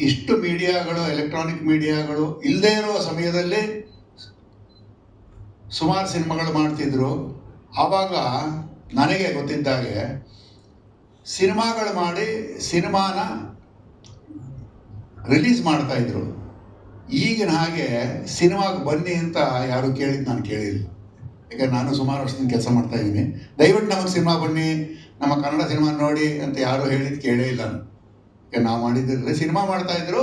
ಇಷ್ಟು ಮೀಡಿಯಾಗಳು ಎಲೆಕ್ಟ್ರಾನಿಕ್ ಮೀಡಿಯಾಗಳು ಇಲ್ಲದೇ ಇರೋ ಸಮಯದಲ್ಲಿ ಸುಮಾರು ಸಿನಿಮಾಗಳು ಮಾಡ್ತಿದ್ರು. ಆವಾಗ ನನಗೆ ಗೊತ್ತಿದ್ದಾಗೆ ಸಿನಿಮಾಗಳು ಮಾಡಿ ಸಿನಿಮಾನ ರಿಲೀಸ್ ಮಾಡ್ತಾಯಿದ್ರು. ಈಗಿನ ಹಾಗೆ ಸಿನಿಮಾಗೆ ಬನ್ನಿ ಅಂತ ಯಾರು ಕೇಳಿದ್ದು ನಾನು ಕೇಳಿಲ್ಲ. ಯಾಕಂದ್ರೆ ನಾನು ಸುಮಾರು ವರ್ಷದಿಂದ ಕೆಲಸ ಮಾಡ್ತಾಯಿದ್ದೀನಿ. ದಯವಿಟ್ಟು ನಮಗೆ ಸಿನಿಮಾ ಬನ್ನಿ, ನಮ್ಮ ಕನ್ನಡ ಸಿನಿಮಾ ನೋಡಿ ಅಂತ ಯಾರು ಹೇಳಿದ್ದು ಕೇಳೇ ಇಲ್ಲ. ಯಾಕೆ ನಾವು ಮಾಡಿದ್ದಿರಲಿ, ಸಿನಿಮಾ ಮಾಡ್ತಾಯಿದ್ರು,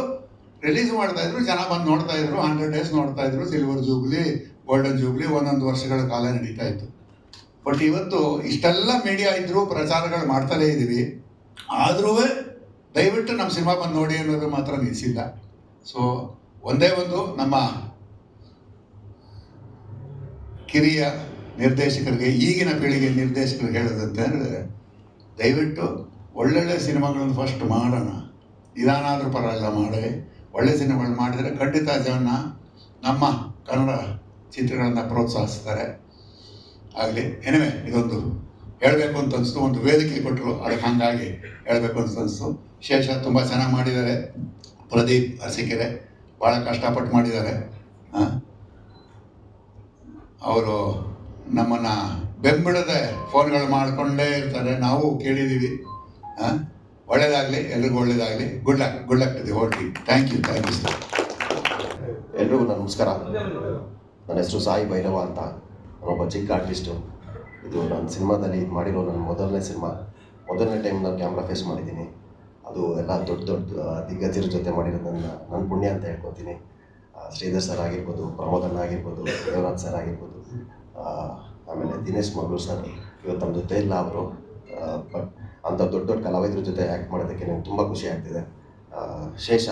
ರಿಲೀಸ್ ಮಾಡ್ತಾಯಿದ್ರು, ಜನ ಬಂದು ನೋಡ್ತಾಯಿದ್ರು, 100 days ನೋಡ್ತಾಯಿದ್ರು. ಸಿಲ್ವರ್ ಜೂಬ್ಲಿ, ಗೋಲ್ಡನ್ ಜೂಬ್ಲಿ 1 ವರ್ಷಗಳ ಕಾಲ ನಡೀತಾ ಇತ್ತು. ಬಟ್ ಇವತ್ತು ಇಷ್ಟೆಲ್ಲ ಮೀಡಿಯಾ ಇದ್ರೂ ಪ್ರಚಾರಗಳು ಮಾಡ್ತಲೇ ಇದ್ದೀವಿ. ಆದ್ರೂ ದಯವಿಟ್ಟು ನಮ್ಮ ಸಿನಿಮಾ ಬಂದು ನೋಡಿ ಅನ್ನೋದು ಮಾತ್ರ ನಿಲ್ಲಿಸಿಲ್ಲ. ಸೊ ಒಂದೇ ಒಂದು ನಮ್ಮ ಕಿರಿಯ ನಿರ್ದೇಶಕರಿಗೆ, ಈಗಿನ ಪೀಳಿಗೆ ನಿರ್ದೇಶಕರಿಗೆ ಹೇಳೋದಂತ ಹೇಳಿದ್ರೆ, ದಯವಿಟ್ಟು ಒಳ್ಳೊಳ್ಳೆ ಸಿನಿಮಾಗಳನ್ನು ಫಸ್ಟ್ ಮಾಡೋಣ. ನಿಧಾನ ಆದರೂ ಪರವಾಗಿಲ್ಲ ಮಾಡಿ ಒಳ್ಳೆ ಸಿನಿಮಾಗಳು ಮಾಡಿದರೆ ಖಂಡಿತ ಜನ ನಮ್ಮ ಕನ್ನಡ ಚಿತ್ರಗಳನ್ನು ಪ್ರೋತ್ಸಾಹಿಸ್ತಾರೆ. ಆಗಲಿ ಎನಿವೆ, ಇದೊಂದು ಹೇಳಬೇಕು ಅಂತ ಅನಿಸ್ತು, ಒಂದು ವೇದಿಕೆ ಕೊಟ್ಟರು, ಅದಕ್ಕೆ ಹಾಗಾಗಿ ಹೇಳಬೇಕು ಅಂತ ಅನಿಸ್ತು. ಶೇಷ ತುಂಬ ಚೆನ್ನಾಗಿ ಮಾಡಿದ್ದಾರೆ. ಪ್ರದೀಪ್ ಅರಸೀಕೆರೆ ಭಾಳ ಕಷ್ಟಪಟ್ಟು ಮಾಡಿದ್ದಾರೆ. ಅವರು ನಮ್ಮನ್ನು ಬೆಂಬಿಡದೆ ಫೋನ್ಗಳು ಮಾಡಿಕೊಂಡೇ ಇರ್ತಾರೆ, ನಾವು ಕೇಳಿದ್ದೀವಿ. ಒಳ್ಳೇದಾಗಲಿ, ಎಲ್ರಿಗೂ ಒಳ್ಳೇದಾಗಲಿ. Good luck to the whole team. Thank you sir.
ಎಲ್ರಿಗೂ ನಮಸ್ಕಾರ. ನನ್ನ ಹೆಸರು ಸಾಯಿ ಭೈರವ ಅಂತ. ನಾನೊಬ್ಬ ಚಿಕ್ಕ ಆರ್ಟಿಸ್ಟು. ಇದು ನನ್ನ ಸಿನಿಮಾದಲ್ಲಿ ಇದು ಮಾಡಿರೋ ನನ್ನ ಮೊದಲನೇ ಟೈಮ್ ನಾನು ಕ್ಯಾಮ್ರಾ ಫೇಸ್ ಮಾಡಿದ್ದೀನಿ. ಅದು ಎಲ್ಲ ದೊಡ್ಡ ದಿಗ್ಗಜರ ಜೊತೆ ಮಾಡಿರೋದನ್ನ ನನ್ನ ಪುಣ್ಯ ಅಂತ ಹೇಳ್ಕೊತೀನಿ. ಶ್ರೀಧರ್ ಸರ್ ಆಗಿರ್ಬೋದು, ಪ್ರಮೋದ್ ಅಣ್ಣ ಆಗಿರ್ಬೋದು, ದೇವರಾಜ್ ಸರ್ ಆಗಿರ್ಬೋದು, ಆಮೇಲೆ ದಿನೇಶ್ ಮಗಳು ಸರ್ ಇವತ್ತು ನಮ್ಮ ಜೊತೆ ಇಲ್ಲ ಅವರು. ಬಟ್ ಅಂಥ ದೊಡ್ಡ ಕಲಾವಿದರ ಜೊತೆ ಆ್ಯಕ್ಟ್ ಮಾಡೋದಕ್ಕೆ ನನಗೆ ತುಂಬ ಖುಷಿ ಆಗ್ತಿದೆ. ಶೇಷ,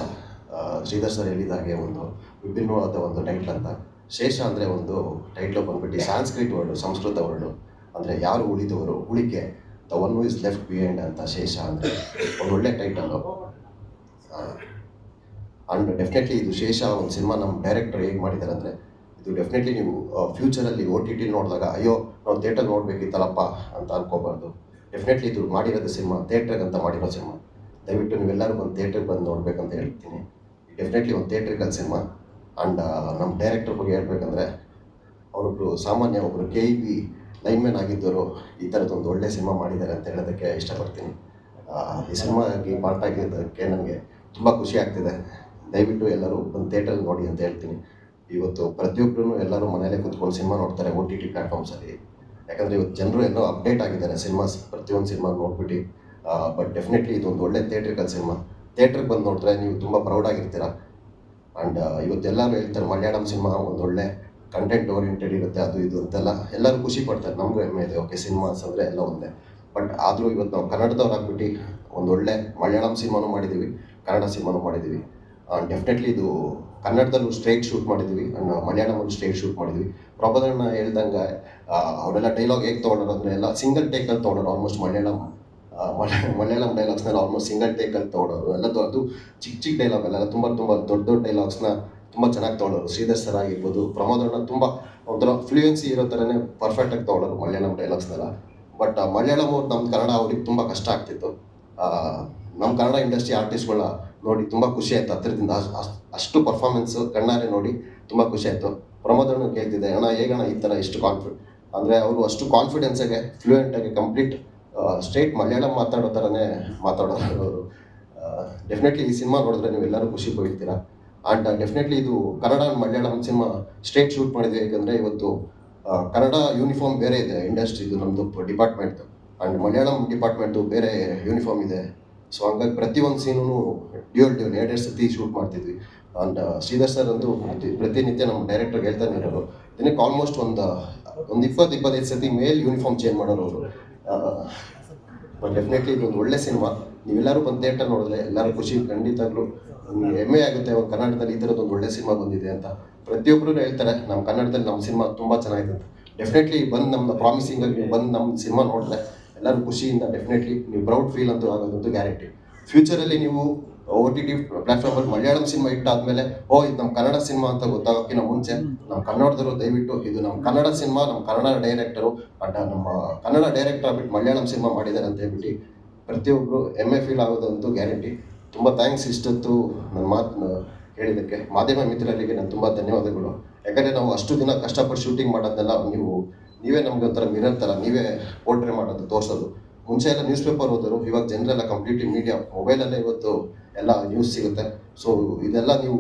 ಶ್ರೀಧರ್ ಸರ್ ಹೇಳಿದಾಗೆ ಒಂದು ವಿಭಿನ್ನವಾದ ಒಂದು ಟೈಟ್ಲ್ ಅಂತ. ಶೇಷ ಅಂದರೆ ಒಂದು ಟೈಟ್ಲು ಬಂದ್ಬಿಟ್ಟು ಸಾಂಸ್ಕ್ರಿಟ್ ವರ್ಡು, ಸಂಸ್ಕೃತ ವರ್ಡು. ಅಂದರೆ ಯಾರು ಉಳಿದವರು, ಉಳಿಕೆ, the one who is left behind ಅಂತ ಶೇಷ ಅಂದರೆ ಒಂದು ಒಳ್ಳೆ ಟೈಟಲ್ಲು. ಆ್ಯಂಡ್ ಡೆಫಿನೆಟ್ಲಿ ಇದು ಶೇಷ ಒಂದು ಸಿನಿಮಾ ನಮ್ಮ ಡೈರೆಕ್ಟರ್ ಹೇಗೆ ಮಾಡಿದ್ದಾರೆ ಅಂದರೆ, ಇದು ಡೆಫಿನೆಟ್ಲಿ ನೀವು ಫ್ಯೂಚರಲ್ಲಿ OTT ನೋಡಿದಾಗ ಅಯ್ಯೋ ನಾವು ಥಿಯೇಟರ್ ನೋಡಬೇಕಿತ್ತಲ್ಲಪ್ಪ ಅಂತ ಅನ್ಕೋಬಾರ್ದು. ಡೆಫಿನೆಟ್ಲಿ ಇದು ಮಾಡಿರೋದು ಸಿನಿಮಾ ಥಿಯೇಟ್ರಿಗೆ ಅಂತ ಮಾಡಿರೋ ಸಿನಿಮಾ. ದಯವಿಟ್ಟು ನೀವೆಲ್ಲರೂ ಒಂದು ಥಿಯೇಟ್ರಿಗೆ ಬಂದು ನೋಡಬೇಕಂತ ಹೇಳ್ತೀನಿ. ಡೆಫಿನೆಟ್ಲಿ ಒಂದು ಥಿಯೇಟ್ರಿಕಲ್ ಸಿನಿಮಾ. ಆ್ಯಂಡ್ ನಮ್ಮ ಡೈರೆಕ್ಟರ್ ಬಗ್ಗೆ ಹೇಳ್ಬೇಕಂದ್ರೆ, ಅವರೊಬ್ಬರು ಸಾಮಾನ್ಯ ಒಬ್ಬರು KEB ಲೈನ್ಮ್ಯಾನ್ ಆಗಿದ್ದವರು ಈ ಥರದ್ದೊಂದು ಒಳ್ಳೆ ಸಿನಿಮಾ ಮಾಡಿದ್ದಾರೆ ಅಂತ ಹೇಳೋದಕ್ಕೆ ಇಷ್ಟಪಡ್ತೀನಿ. ಈ ಸಿನಿಮಾಗೆ ಪಾರ್ಟ್ ಆಗಿರೋದಕ್ಕೆ ನನಗೆ ತುಂಬ ಖುಷಿ ಆಗ್ತಿದೆ. ದಯವಿಟ್ಟು ಎಲ್ಲರೂ ಒಂದು ಥಿಯೇಟ್ರಲ್ಲಿ ನೋಡಿ ಅಂತ ಹೇಳ್ತೀನಿ. ಇವತ್ತು ಪ್ರತಿಯೊಬ್ಬರೂ ಎಲ್ಲರೂ ಮನೆಯಲ್ಲೇ ಕೂತ್ಕೊಂಡು ಸಿನಿಮಾ ನೋಡ್ತಾರೆ OTT ಪ್ಲ್ಯಾಟ್ಫಾರ್ಮ್ಸಲ್ಲಿ. ಯಾಕಂದರೆ ಇವತ್ತು ಜನರು ಎಲ್ಲೋ ಅಪ್ಡೇಟ್ ಆಗಿದ್ದಾರೆ ಪ್ರತಿಯೊಂದು ಸಿನಿಮಾ ನೋಡ್ಬಿಟ್ಟು. ಬಟ್ ಡೆಫಿನೆಟ್ಲಿ ಇದೊಂದು ಒಳ್ಳೆ ಥಿಯೇಟ್ರಿಕಲ್ ಸಿನಿಮಾ. ಥಿಯೇಟ್ರಿಗೆ ಬಂದು ನೋಡಿದ್ರೆ ನೀವು ತುಂಬ ಪ್ರೌಡಾಗಿರ್ತೀರ. ಆ್ಯಂಡ್ ಇವತ್ತೆಲ್ಲರೂ ಹೇಳ್ತಾರೆ ಮಲಯಾಳಂ ಸಿನಿಮಾ ಒಂದು ಒಳ್ಳೆ ಕಂಟೆಂಟ್ ಓರಿಯೆಂಟೆಡ್ ಇರುತ್ತೆ, ಅದು ಇದು ಅಂತೆಲ್ಲ ಎಲ್ಲರೂ ಖುಷಿ ಪಡ್ತಾರೆ. ನಮಗೂ ಹೆಮ್ಮೆ ಇದೆ, ಓಕೆ ಸಿನಿಮಾಸ್ ಅಂದರೆ ಎಲ್ಲ ಒಂದೇ. ಬಟ್ ಆದರೂ ಇವತ್ತು ನಾವು ಕನ್ನಡದವ್ರು ಆಗ್ಬಿಟ್ಟು ಒಂದು ಒಳ್ಳೆ ಮಲಯಾಳಂ ಸಿನಿಮಾನೂ ಮಾಡಿದ್ದೀವಿ, ಕನ್ನಡ ಸಿನಿಮಾನೂ ಮಾಡಿದ್ದೀವಿ. ಡೆಫಿನೆಟ್ಲಿ ಇದು ಕನ್ನಡದಲ್ಲೂ ಸ್ಟ್ರೈಟ್ ಶೂಟ್ ಮಾಡಿದ್ದೀವಿ, ಆ್ಯಂಡ್ ಮಲಯಾಳಮಲ್ಲೂ ಸ್ಟ್ರೈಟ್ ಶೂಟ್ ಮಾಡಿದ್ವಿ. ಪ್ರಭೋದಣ್ಣ ಹೇಳ್ದಂಗೆ ಅವರೆಲ್ಲ ಡೈಲಾಗ್ ಹೇಗೆ ತೊಗೊಂಡರು ಅಂದರೆ ಎಲ್ಲ ಸಿಂಗಲ್ ಟೇಕಲ್ಲಿ ತೊಗೊಂಡರು. ಆಲ್ಮೋಸ್ಟ್ ಮಲಯಾಳಂ ಡೈಲಾಗ್ಸ್ನೆಲ್ಲ ಆಲ್ಮೋಸ್ಟ್ ಸಿಂಗಲ್ ಟೇಕಲ್ಲಿ ತೊಗೊಂಡವರು. ಅದು ಚಿಕ್ಕ ಡೈಲಾಗ್ ಅಲ್ಲ, ತುಂಬ ದೊಡ್ಡ ಡೈಲಾಗ್ಸ್ನ ತುಂಬ ಚೆನ್ನಾಗಿ ತೊಗೊಂಡರು. ಶ್ರೀಧರ್ ಸರ್ ಆಗಿರ್ಬೋದು, ಪ್ರಮೋದಣ್ಣ ತುಂಬ ಒಂಥರ ಫ್ಲೂಯೆನ್ಸಿ ಇರೋ ಥರನೇ ಪರ್ಫೆಕ್ಟಾಗಿ ತೊಗೊಂಡರು ಮಲಯಾಳಂ ಡೈಲಾಗ್ಸ್ನೆಲ್ಲ. ಬಟ್ ಮಲಯಾಳಂ ಅವ್ರು ನಮ್ಮ ಕನ್ನಡ ಅವ್ರಿಗೆ ತುಂಬ ಕಷ್ಟ ಆಗ್ತಿತ್ತು. ನಮ್ಮ ಕನ್ನಡ ಇಂಡಸ್ಟ್ರಿ ಆರ್ಟಿಸ್ಟ್ಗಳನ್ನ ನೋಡಿ ತುಂಬ ಖುಷಿ ಆಯಿತು. ಹತ್ತಿರದಿಂದ ಅಷ್ಟು ಪರ್ಫಾರ್ಮೆನ್ಸು ಕಣ್ಣಾರೆ ನೋಡಿ ತುಂಬ ಖುಷಿ ಆಯಿತು. ಪ್ರಮೋದಣ್ಣ ಕೇಳ್ತಿದ್ದೆ, ಅಣ್ಣ ಹೇಗಣ್ಣ ಈ ಥರ ಎಷ್ಟು ಅಂದರೆ ಅವರು ಅಷ್ಟು ಕಾನ್ಫಿಡೆನ್ಸಾಗೆ ಫ್ಲೂಯೆಂಟಾಗಿ ಕಂಪ್ಲೀಟ್ ಸ್ಟ್ರೈಟ್ ಮಲಯಾಳಂ ಮಾತಾಡೋ ಥರನೇ ಮಾತಾಡೋರು ಅವರು. ಡೆಫಿನೆಟ್ಲಿ ಈ ಸಿನಿಮಾ ನೋಡಿದ್ರೆ ನೀವು ಎಲ್ಲರೂ ಖುಷಿ ಪಡ್ತೀರಾ. ಆ್ಯಂಡ್ ಡೆಫಿನೆಟ್ಲಿ ಇದು Kannada Malayalam cinema straight shoot ಮಾಡಿದ್ವಿ. ಯಾಕಂದರೆ ಇವತ್ತು ಕನ್ನಡ ಯೂನಿಫಾರ್ಮ್ ಬೇರೆ ಇದೆ ಇಂಡಸ್ಟ್ರಿದು, ನಮ್ಮದು ಡಿಪಾರ್ಟ್ಮೆಂಟ್ದು, ಆ್ಯಂಡ್ ಮಲಯಾಳಂ ಡಿಪಾರ್ಟ್ಮೆಂಟು ಬೇರೆ ಯೂನಿಫಾರ್ಮ್ ಇದೆ. ಸೊ ಹಂಗಾಗಿ ಪ್ರತಿಯೊಂದು ಸೀನೂ ಡ್ಯೂಲ್ ಎರಡು ಸತಿ ಶೂಟ್ ಮಾಡ್ತಿದ್ವಿ. ಆ್ಯಂಡ್ ಶ್ರೀಧರ್ ಸರ್ ಅಂತೂ ಪ್ರತಿನಿತ್ಯ ನಮ್ಮ ಡೈರೆಕ್ಟರ್ಗೆ ಹೇಳ್ತಾನೆ ಇರೋರು, ದಿನಕ್ಕೆ ಆಲ್ಮೋಸ್ಟ್ ಒಂದು 20-25 ಸತಿ ಮೇಲ್ ಯೂನಿಫಾರ್ಮ್ ಚೇಂಜ್ ಮಾಡೋರು ಅವರು. ಡೆಫಿನೆಟ್ಲಿ ಇದೊಂದು ಒಳ್ಳೆ ಸಿನಿಮಾ. ನೀವೆಲ್ಲರೂ ಬಂದು ಥಿಯೇಟರ್ ನೋಡಿದ್ರೆ ಎಲ್ಲರೂ ಖುಷಿ, ಖಂಡಿತವಾಗ್ಲೂ ಹೆಮ್ಮೆ ಆಗುತ್ತೆ. ಒಂದು ಕನ್ನಡದಲ್ಲಿ ಈ ಥರದ್ದೊಂದು ಒಳ್ಳೆ ಸಿನಿಮಾ ಬಂದಿದೆ ಅಂತ ಪ್ರತಿಯೊಬ್ಬರು ಹೇಳ್ತಾರೆ. ನಮ್ಮ ಕನ್ನಡದಲ್ಲಿ ನಮ್ಮ ಸಿನಿಮಾ ತುಂಬ ಚೆನ್ನಾಗಿದೆ ಅಂತ. ಡೆಫಿನೆಟ್ಲಿ ಬಂದು ನಮ್ಮ ಪ್ರಾಮಿಸಿಂಗಾಗಿ ನೀವು ಬಂದು ನಮ್ಮ ಸಿನಿಮಾ ನೋಡಿದ್ರೆ ಎಲ್ಲರೂ ಖುಷಿಯಿಂದ ಡೆಫಿನೆಟ್ಲಿ ನೀವು ಪ್ರೌಡ್ ಫೀಲ್ ಅಂತೂ ಆಗೋದಂತೂ ಗ್ಯಾರಂಟಿ. ಫ್ಯೂಚರಲ್ಲಿ ನೀವು OTT ಪ್ಲ್ಯಾಟ್ಫಾರ್ಮಲ್ಲಿ ಮಲಯಾಳಂ ಸಿನಿಮಾ ಇಟ್ಟಾದ್ಮೇಲೆ ಇದು ನಮ್ಮ ಕನ್ನಡ ಸಿನಿಮಾ ಅಂತ ಗೊತ್ತಾಗೋಕ್ಕಿಂತ ಮುಂಚೆ ನಮ್ಮ ಕನ್ನಡದವರು ದಯವಿಟ್ಟು ಇದು ನಮ್ಮ ಕನ್ನಡ ಸಿನಿಮಾ, ನಮ್ಮ ಕನ್ನಡ ಡೈರೆಕ್ಟರು ನಮ್ಮ ಕನ್ನಡ ಡೈರೆಕ್ಟರ್ ಆಗ್ಬಿಟ್ಟು ಮಲಯಾಳಂ ಸಿನಿಮಾ ಮಾಡಿದ್ದಾರೆ ಅಂತ ಹೇಳ್ಬಿಟ್ಟು ಪ್ರತಿಯೊಬ್ಬರು ಹೆಮ್ಮೆ ಫೀಲ್ ಆಗೋದಂತೂ ಗ್ಯಾರಂಟಿ. ತುಂಬ ಥ್ಯಾಂಕ್ಸ್ ಇಷ್ಟೊತ್ತು ನನ್ನ ಮಾತನ್ನ ಹೇಳಿದ್ದಕ್ಕೆ. ಮಾಧ್ಯಮ ಮಿತ್ರರಿಗೆ ನಾನು ತುಂಬ ಧನ್ಯವಾದಗಳು. ಯಾಕಂದರೆ ನಾವು ಅಷ್ಟು ದಿನ ಕಷ್ಟಪಟ್ಟು ಶೂಟಿಂಗ್ ಮಾಡೋದನ್ನೆಲ್ಲ ನೀವೇ ನಮಗೆ ಒಂಥರ ಮಿರರ್ ಥರ ನೀವೇ ಪೋರ್ಟ್ರೇ ಮಾಡೋದು, ತೋರಿಸೋದು. ಮುಂಚೆ ಎಲ್ಲ ನ್ಯೂಸ್ ಪೇಪರ್ ಓದೋರು, ಇವಾಗ ಜನರೆಲ್ಲ ಕಂಪ್ಲೀಟ್ಲಿ ಮೀಡಿಯಾ ಮೊಬೈಲಲ್ಲೇ ಇವತ್ತು ಎಲ್ಲ ನ್ಯೂಸ್ ಸಿಗುತ್ತೆ. ಸೊ ಇದೆಲ್ಲ ನೀವು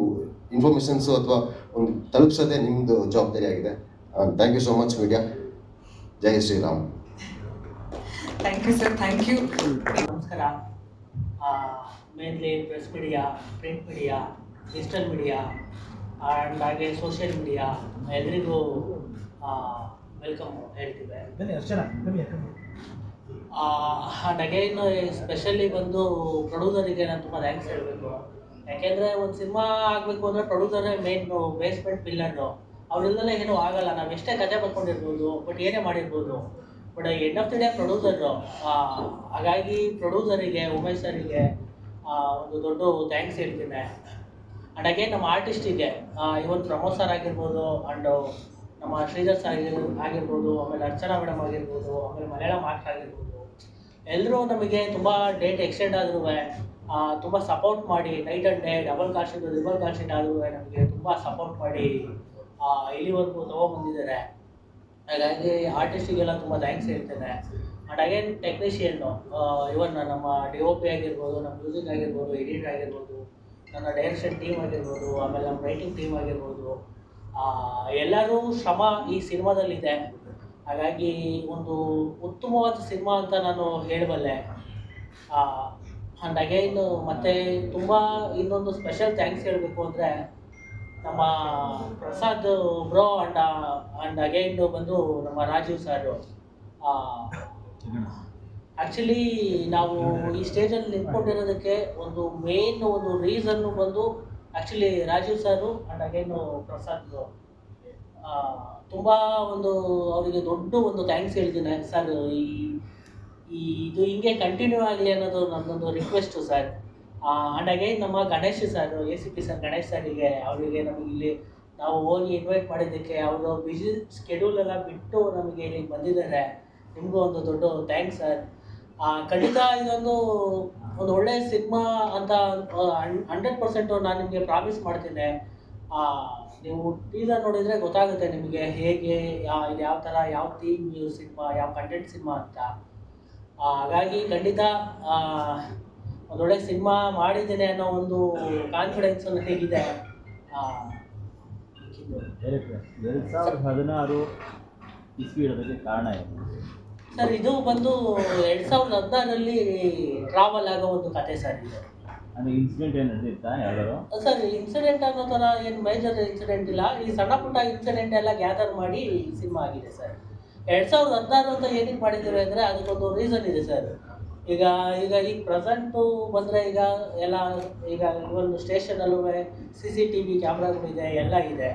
ಇನ್ಫಾರ್ಮೇಷನ್ಸು ಅಥವಾ ಒಂದು ತಲುಪಿಸೋದೇ ನಿಮ್ಮದು ಜವಾಬ್ದಾರಿ ಆಗಿದೆ. Thank you so much media. ಜೈ Shriram.
Thank you sir, thank you.
ನಮಸ್ಕಾರ. Mainly press media, print media, digital media and ಹಾಗೆ ಸೋಷಿಯಲ್ ಮೀಡಿಯಾ ಎಲ್ರಿಗೂ ವೆಲ್ಕಮ್ ಹೇಳ್ತೀವಿ.
ಬನ್ನಿ ಅರ್ಚನಾ ಬನ್ನಿ.
ಆ್ಯಂಡ್ ಅಗೈನ್ ಸ್ಪೆಷಲಿ ಬಂದು ಪ್ರೊಡ್ಯೂಸರಿಗೆ ನಾನು ತುಂಬ ಥ್ಯಾಂಕ್ಸ್ ಹೇಳಬೇಕು. ಯಾಕೆಂದರೆ ಒಂದು ಸಿನಿಮಾ ಆಗಬೇಕು ಅಂದರೆ ಪ್ರೊಡ್ಯೂಸರೇ ಮೇಯ್ನು ಬೇಸ್ಮೆಂಟ್ ಪಿಲ್ಲರು. ಅವರಿಲ್ಲದೆ ಏನೂ ಆಗಲ್ಲ. ನಾವು ಎಷ್ಟೇ ಕತೆ ಬರ್ಕೊಂಡಿರ್ಬೋದು, ಬಟ್ ಏನೇ ಮಾಡಿರ್ಬೋದು, but end of the day producer. ಹಾಗಾಗಿ ಪ್ರೊಡ್ಯೂಸರಿಗೆ, ಉಮೇಶ್ ಸರಿಗೆ ಒಂದು ದೊಡ್ಡ ಥ್ಯಾಂಕ್ಸ್ ಹೇಳ್ತೀನಿ. ಆ್ಯಂಡ್ ಅಗೇನ್ ನಮ್ಮ ಆರ್ಟಿಸ್ಟಿಗೆ, ಇವನ್ ಪ್ರಮೋದ್ ಸರ್ ಆಗಿರ್ಬೋದು, ಆ್ಯಂಡ್ ನಮ್ಮ ಶ್ರೀಧರ್ ಸರ್ ಆಗಿರ್ಬೋದು, ಆಮೇಲೆ ಅರ್ಚನಾ ಮೇಡಮ್ ಆಗಿರ್ಬೋದು, ಆಮೇಲೆ ಮಲಯಾಳಂ ಆರ್ಟ್ ಆಗಿರ್ಬೋದು, ಎಲ್ಲರೂ ನಮಗೆ ತುಂಬ ಡೇಟ್ ಎಕ್ಸ್ಟೆಂಡ್ ಆದ್ರೂ ತುಂಬ ಸಪೋರ್ಟ್ ಮಾಡಿ, night and day double cost triple cost ಆದ್ರೂ ನಮಗೆ ತುಂಬ ಸಪೋರ್ಟ್ ಮಾಡಿ ಇಲ್ಲಿವರೆಗೂ ತೊಗೊಬಂದಿದ್ದಾರೆ. ಹಾಗಾಗಿ ಆರ್ಟಿಸ್ಟಿಗೆಲ್ಲ ತುಂಬ ಥ್ಯಾಂಕ್ಸ್ ಹೇಳ್ತೇನೆ. ಆ್ಯಂಡ್ ಅಗೇನ್ ಟೆಕ್ನಿಷಿಯನ್ನು, ಇವನ್ ನಮ್ಮ DOP ಆಗಿರ್ಬೋದು, ನಮ್ಮ ಮ್ಯೂಸಿಕ್ ಆಗಿರ್ಬೋದು, ಎಡಿಟರ್ ಆಗಿರ್ಬೋದು, ನನ್ನ ಡೈರೆಕ್ಷನ್ ಟೀಮ್ ಆಗಿರ್ಬೋದು, ಆಮೇಲೆ ನಮ್ಮ ರೈಟಿಂಗ್ ಟೀಮ್ ಆಗಿರ್ಬೋದು, ಎಲ್ಲರೂ ಶ್ರಮ ಈ ಸಿನಿಮಾದಲ್ಲಿದೆ. ಹಾಗಾಗಿ ಒಂದು ಉತ್ತಮವಾದ ಸಿನಿಮಾ ಅಂತ ನಾನು ಹೇಳಬಲ್ಲೆ. ಆ್ಯಂಡ್ ಅಗೈನ್ ಮತ್ತು ತುಂಬ ಇನ್ನೊಂದು ಸ್ಪೆಷಲ್ ಥ್ಯಾಂಕ್ಸ್ ಹೇಳಬೇಕು ಅಂದರೆ ನಮ್ಮ ಪ್ರಸಾದ್ ಬ್ರೋ ಆ್ಯಂಡ್ ಅಗೈನ್ ಬಂದು ನಮ್ಮ ರಾಜೀವ್ ಸರು. ಆ್ಯಕ್ಚುಲಿ ನಾವು ಈ ಸ್ಟೇಜಲ್ಲಿ ನಿಂತ್ಕೊಂಡಿರೋದಕ್ಕೆ ಒಂದು ಮೇನ್ ಒಂದು ರೀಸನ್ನು ಬಂದು actually Rajiv sir and again Prasad bro. ತುಂಬ ಒಂದು ಅವರಿಗೆ ದೊಡ್ಡ ಒಂದು ಥ್ಯಾಂಕ್ಸ್ ಹೇಳ್ತೀನಿ ಸರ್. ಇದು ಹಿಂಗೆ ಕಂಟಿನ್ಯೂ ಆಗಲಿ ಅನ್ನೋದು ನನ್ನೊಂದು ರಿಕ್ವೆಸ್ಟು ಸರ್. ಆ್ಯಂಡ್ ಅಗೈನ್ ನಮ್ಮ Ganesh sir, ACP sir Ganesh ಸರಿಗೆ, ಅವರಿಗೆ ನಮಗೆ ಇಲ್ಲಿ ನಾವು ಹೋಗಿ ಇನ್ವೈಟ್ ಮಾಡಿದ್ದಕ್ಕೆ ಅವರು ಬ್ಯುಸಿ ಸ್ಕೆಡ್ಯೂಲೆಲ್ಲ ಬಿಟ್ಟು ನಮಗೆ ಇಲ್ಲಿಗೆ ಬಂದಿದ್ದಾರೆ. ನಿಮಗೂ ಒಂದು ದೊಡ್ಡ ಥ್ಯಾಂಕ್ಸ್ ಸರ್. ಖಂಡಿತ ಇದೊಂದು ಒಳ್ಳೆಯ ಸಿನಿಮಾ ಅಂತ 100% ನಾನು ನಿಮಗೆ ಪ್ರಾಮಿಸ್ ಮಾಡ್ತೀನಿ. ನೀವು ಟೀಸರ್ ನೋಡಿದರೆ ಗೊತ್ತಾಗುತ್ತೆ ನಿಮಗೆ ಹೇಗೆ ಇದು ಯಾವ ಥರ, ಯಾವ ಥೀಮ್ ಸಿನಿಮಾ, ಯಾವ ಕಂಟೆಂಟ್ ಸಿನಿಮಾ ಅಂತ. ಹಾಗಾಗಿ ಖಂಡಿತ ಒಂದೊಳ್ಳೆ ಸಿನಿಮಾ ಮಾಡಿದ್ದೇನೆ ಅನ್ನೋ ಒಂದು ಕಾನ್ಫಿಡೆನ್ಸ್ ಹೇಗಿದೆ.
2016 ಇಸ್ವಿ ಇರೋದಕ್ಕೆ ಕಾರಣ ಏನು
ಸರ್? ಇದು ಬಂದು 2016ರಲ್ಲಿ ಟ್ರಾವೆಲ್ ಆಗೋ ಒಂದು ಕತೆ ಸರ್. ಇದು
ಅಂದರೆ ಇನ್ಸಿಡೆಂಟ್ ಏನು ನಡೆದಿತ್ತಾ ಯಾವ್ದಾರು?
ಸರ್ ಇನ್ಸಿಡೆಂಟ್ ಅನ್ನೋ ಥರ ಏನು ಮೇಜರ್ ಇನ್ಸಿಡೆಂಟ್ ಇಲ್ಲ. ಈ ಸಣ್ಣ ಪುಟ್ಟ ಇನ್ಸಿಡೆಂಟ್ ಎಲ್ಲ ಗ್ಯಾದರ್ ಮಾಡಿ ಸಿನಿಮಾ ಆಗಿದೆ ಸರ್. 2016 ಅಂತ ಏನಕ್ಕೆ ಮಾಡಿದ್ದೀವಿ ಅಂದರೆ ಅದಕ್ಕೊಂದು ರೀಸನ್ ಇದೆ ಸರ್. ಈಗ ಪ್ರೆಸೆಂಟು ಬಂದರೆ ಈಗ ಒಂದು ಸ್ಟೇಷನಲ್ಲೂ CCTV ಕ್ಯಾಮ್ರಾಗಳಿದೆ, ಎಲ್ಲ ಇದೆ.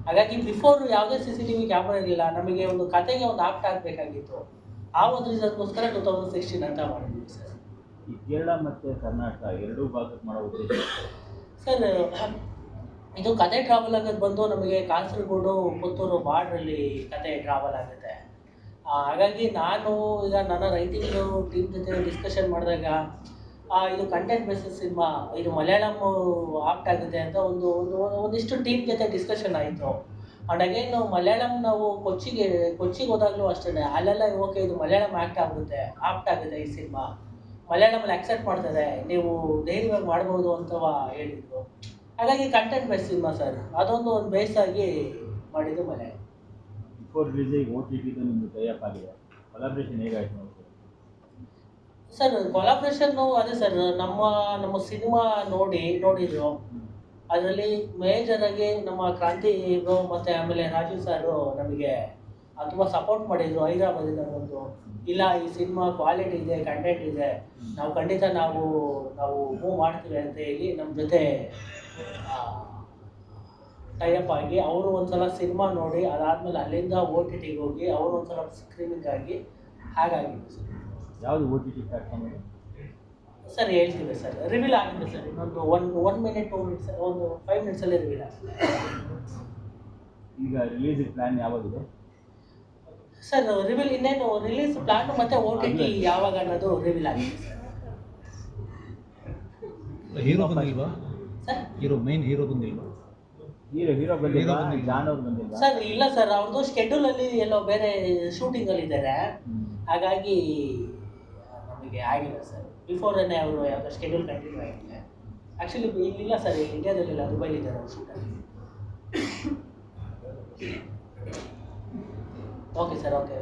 ಹಾಗಾಗಿ ಬಿಫೋರ್ ಯಾವುದೇ CCTV ಕ್ಯಾಮ್ರಾ ಇರಲಿಲ್ಲ. ನಮಗೆ ಒಂದು ಕತೆಗೆ ಒಂದು ಆಕ್ಟ್ ಆಗಬೇಕಾಗಿತ್ತು. ಆ ಒಂದು ರೀಸನ್ಗೋಸ್ಕರ 2016 ಅಂತ ಮಾಡಿದ್ವಿ ಸರ್.
ಈ ಕೇರಳ ಮತ್ತು ಕರ್ನಾಟಕ ಎರಡೂ ಭಾಗಕ್ಕೆ ಮಾಡೋ ಉದ್ದೇಶ
ಸರ್, ಇದು ಕತೆ ಟ್ರಾವೆಲ್ ಆಗೋದು ಬಂದು ನಮಗೆ ಕಾಸರಗೋಡು ಪುತ್ತೂರು ಬಾರ್ಡ್ರಲ್ಲಿ ಕತೆ ಟ್ರಾವೆಲ್ ಆಗುತ್ತೆ. ಹಾಗಾಗಿ ನಾನು ಈಗ ನನ್ನ ರೈಟಿಂಗ್ ಟೀಮ್ ಜೊತೆ ಡಿಸ್ಕಷನ್ ಮಾಡಿದಾಗ ಇದು ಕಂಟೆಂಟ್ ಬೇಸಿಸ್ ಸಿನಿಮಾ, ಇದು ಮಲಯಾಳಂ ಆಕ್ಟ್ ಆಗುತ್ತೆ ಅಂತ ಒಂದಿಷ್ಟು ಟೀಮ್ ಜೊತೆ ಡಿಸ್ಕಷನ್ ಆಯಿತು. ಆ್ಯಂಡ್ ಅಗೇನ್ ಮಲಯಾಳಂ ನಾವು ಕೊಚ್ಚಿಗೆ ಹೋದಾಗಲೂ ಅಷ್ಟೇ, ಅಲ್ಲೆಲ್ಲ ಓಕೆ ಇದು ಮಲಯಾಳಂ ಆಕ್ಟ್ ಆಗುತ್ತೆ ಈ ಸಿನಿಮಾ, ಮಲಯಾಳಮಲ್ಲಿ ಆಕ್ಸೆಪ್ಟ್ ಮಾಡ್ತಾರೆ, ನೀವು ಧೈರ್ಯವಾಗಿ ಮಾಡ್ಬೋದು ಅಂತ ಹೇಳಿದ್ರು. ಹಾಗಾಗಿ ಕಂಟೆಂಟ್ ಬೇಸ್ ಸಿನಿಮಾ ಸರ್, ಅದೊಂದು ಬೇಸಾಗಿ ಮಾಡಿದ್ದು ಮಲಯಾಳಂ.
ಬಿಫೋರ್ ರಿಲೀಸಿಗೆ OTTದು ನಿಮ್ಮದು ಟೈಅಪ್ ಆಗಿದೆ, ಕೊಲಾಬ್ರೇಷನ್ ಹೇಗಾಯ್ತು ನೋಡಿ
ಸರ್? ಕೊಲಾಬ್ರೇಷನ್ನು ಅದೇ ಸರ್, ನಮ್ಮ ಸಿನಿಮಾ ನೋಡಿದ್ರು. ಅದರಲ್ಲಿ ಮೇಜರಾಗಿ ನಮ್ಮ ಕ್ರಾಂತಿ ಬ್ರೋ ಮತ್ತು ಆಮೇಲೆ ರಾಜೀವ್ ಸರು ನಮಗೆ ತುಂಬ ಸಪೋರ್ಟ್ ಮಾಡಿದರು. ಹೈದರಾಬಾದಿಂದ ಬಂದು, ಇಲ್ಲ ಈ ಸಿನಿಮಾ ಕ್ವಾಲಿಟಿ ಇದೆ, ಕಂಟೆಂಟ್ ಇದೆ, ನಾವು ಖಂಡಿತ ನಾವು ಮೂವ್ ಮಾಡ್ತೀವಿ ಅಂತ ಹೇಳಿ ನಮ್ಮ ಜೊತೆ ಟೈಅಪ್ ಆಗಿ ಅವರು ಒಂದ್ಸಲ ಸಿನಿಮಾ ನೋಡಿ ಅದಾದಮೇಲೆ ಅಲ್ಲಿಂದ OTTಗೆ ಹೋಗಿ ಅವರು ಒಂದ್ಸಲ ಸ್ಕ್ರೀನಿಂಗ್ ಆಗಿ ಹಾಗಾಗಿದೆ ಸರ್.
ಯಾವುದು OTT ಪ್ಲ್ಯಾಟ್ಫಾರ್ಮ್
ಸರ್ ಹೇಳ್ತೀವಿ ಸರ್, ರಿವೀಲ್ ಆಗಿದೆ ಸರ್. ಇನ್ನೊಂದು 1 ಮಿನಿಟ್ 2 ಮಿನಿಟ್ಸ್, ಒಂದು 5 ಮಿನಿಟ್ಸಲ್ಲಿ ರಿವೀಲ್ ಆಗಿದೆ.
ಈಗ ರಿಲೀಸಿಗೆ ಪ್ಲ್ಯಾನ್ ಯಾವಾಗಿದೆ
ಸರ್? ಇನ್ನೇನು ರಿಲೀಸ್ ಪ್ಲಾನ್ ಮತ್ತು OTT ಯಾವಾಗ ಅನ್ನೋದು ರಿವೀಲ್ ಆಗಿದೆ ಸರ್.
ಹೀರೋ ಬಂದಿಲ್ವಾ
ಸರ್?
ಮೇನ್ ಹೀರೋ ಬಂದಿಲ್ವಾ?
ಹೀರೋ ಬಂದಿಲ್ಲ, ಜಾನ್ ಅವ್ರು ಬಂದಿಲ್ಲ
ಸರ್? ಇಲ್ಲ ಸರ್, ಅವ್ರದ್ದು ಶೆಡ್ಯೂಲಲ್ಲಿ ಎಲ್ಲೋ ಬೇರೆ ಶೂಟಿಂಗಲ್ಲಿ ಇದ್ದಾರೆ. ಹಾಗಾಗಿ ನಮಗೆ ಆಗಿಲ್ಲ ಸರ್. ಬಿಫೋರೇ ಅವರು ಯಾವುದೋ ಶೆಡ್ಯೂಲ್ ಕಂಟಿನ್ಯೂ ಆಗಿದೆ. ಆ್ಯಕ್ಚುಲಿ ಇಲ್ಲ ಸರ್, ಇಂಡಿಯಾದಲ್ಲಿಲ್ಲ, ದುಬೈಲಿದ್ದಾರೆ ಅವ್ರು ಶೂಟಲ್ಲಿ. Okay sir, okay.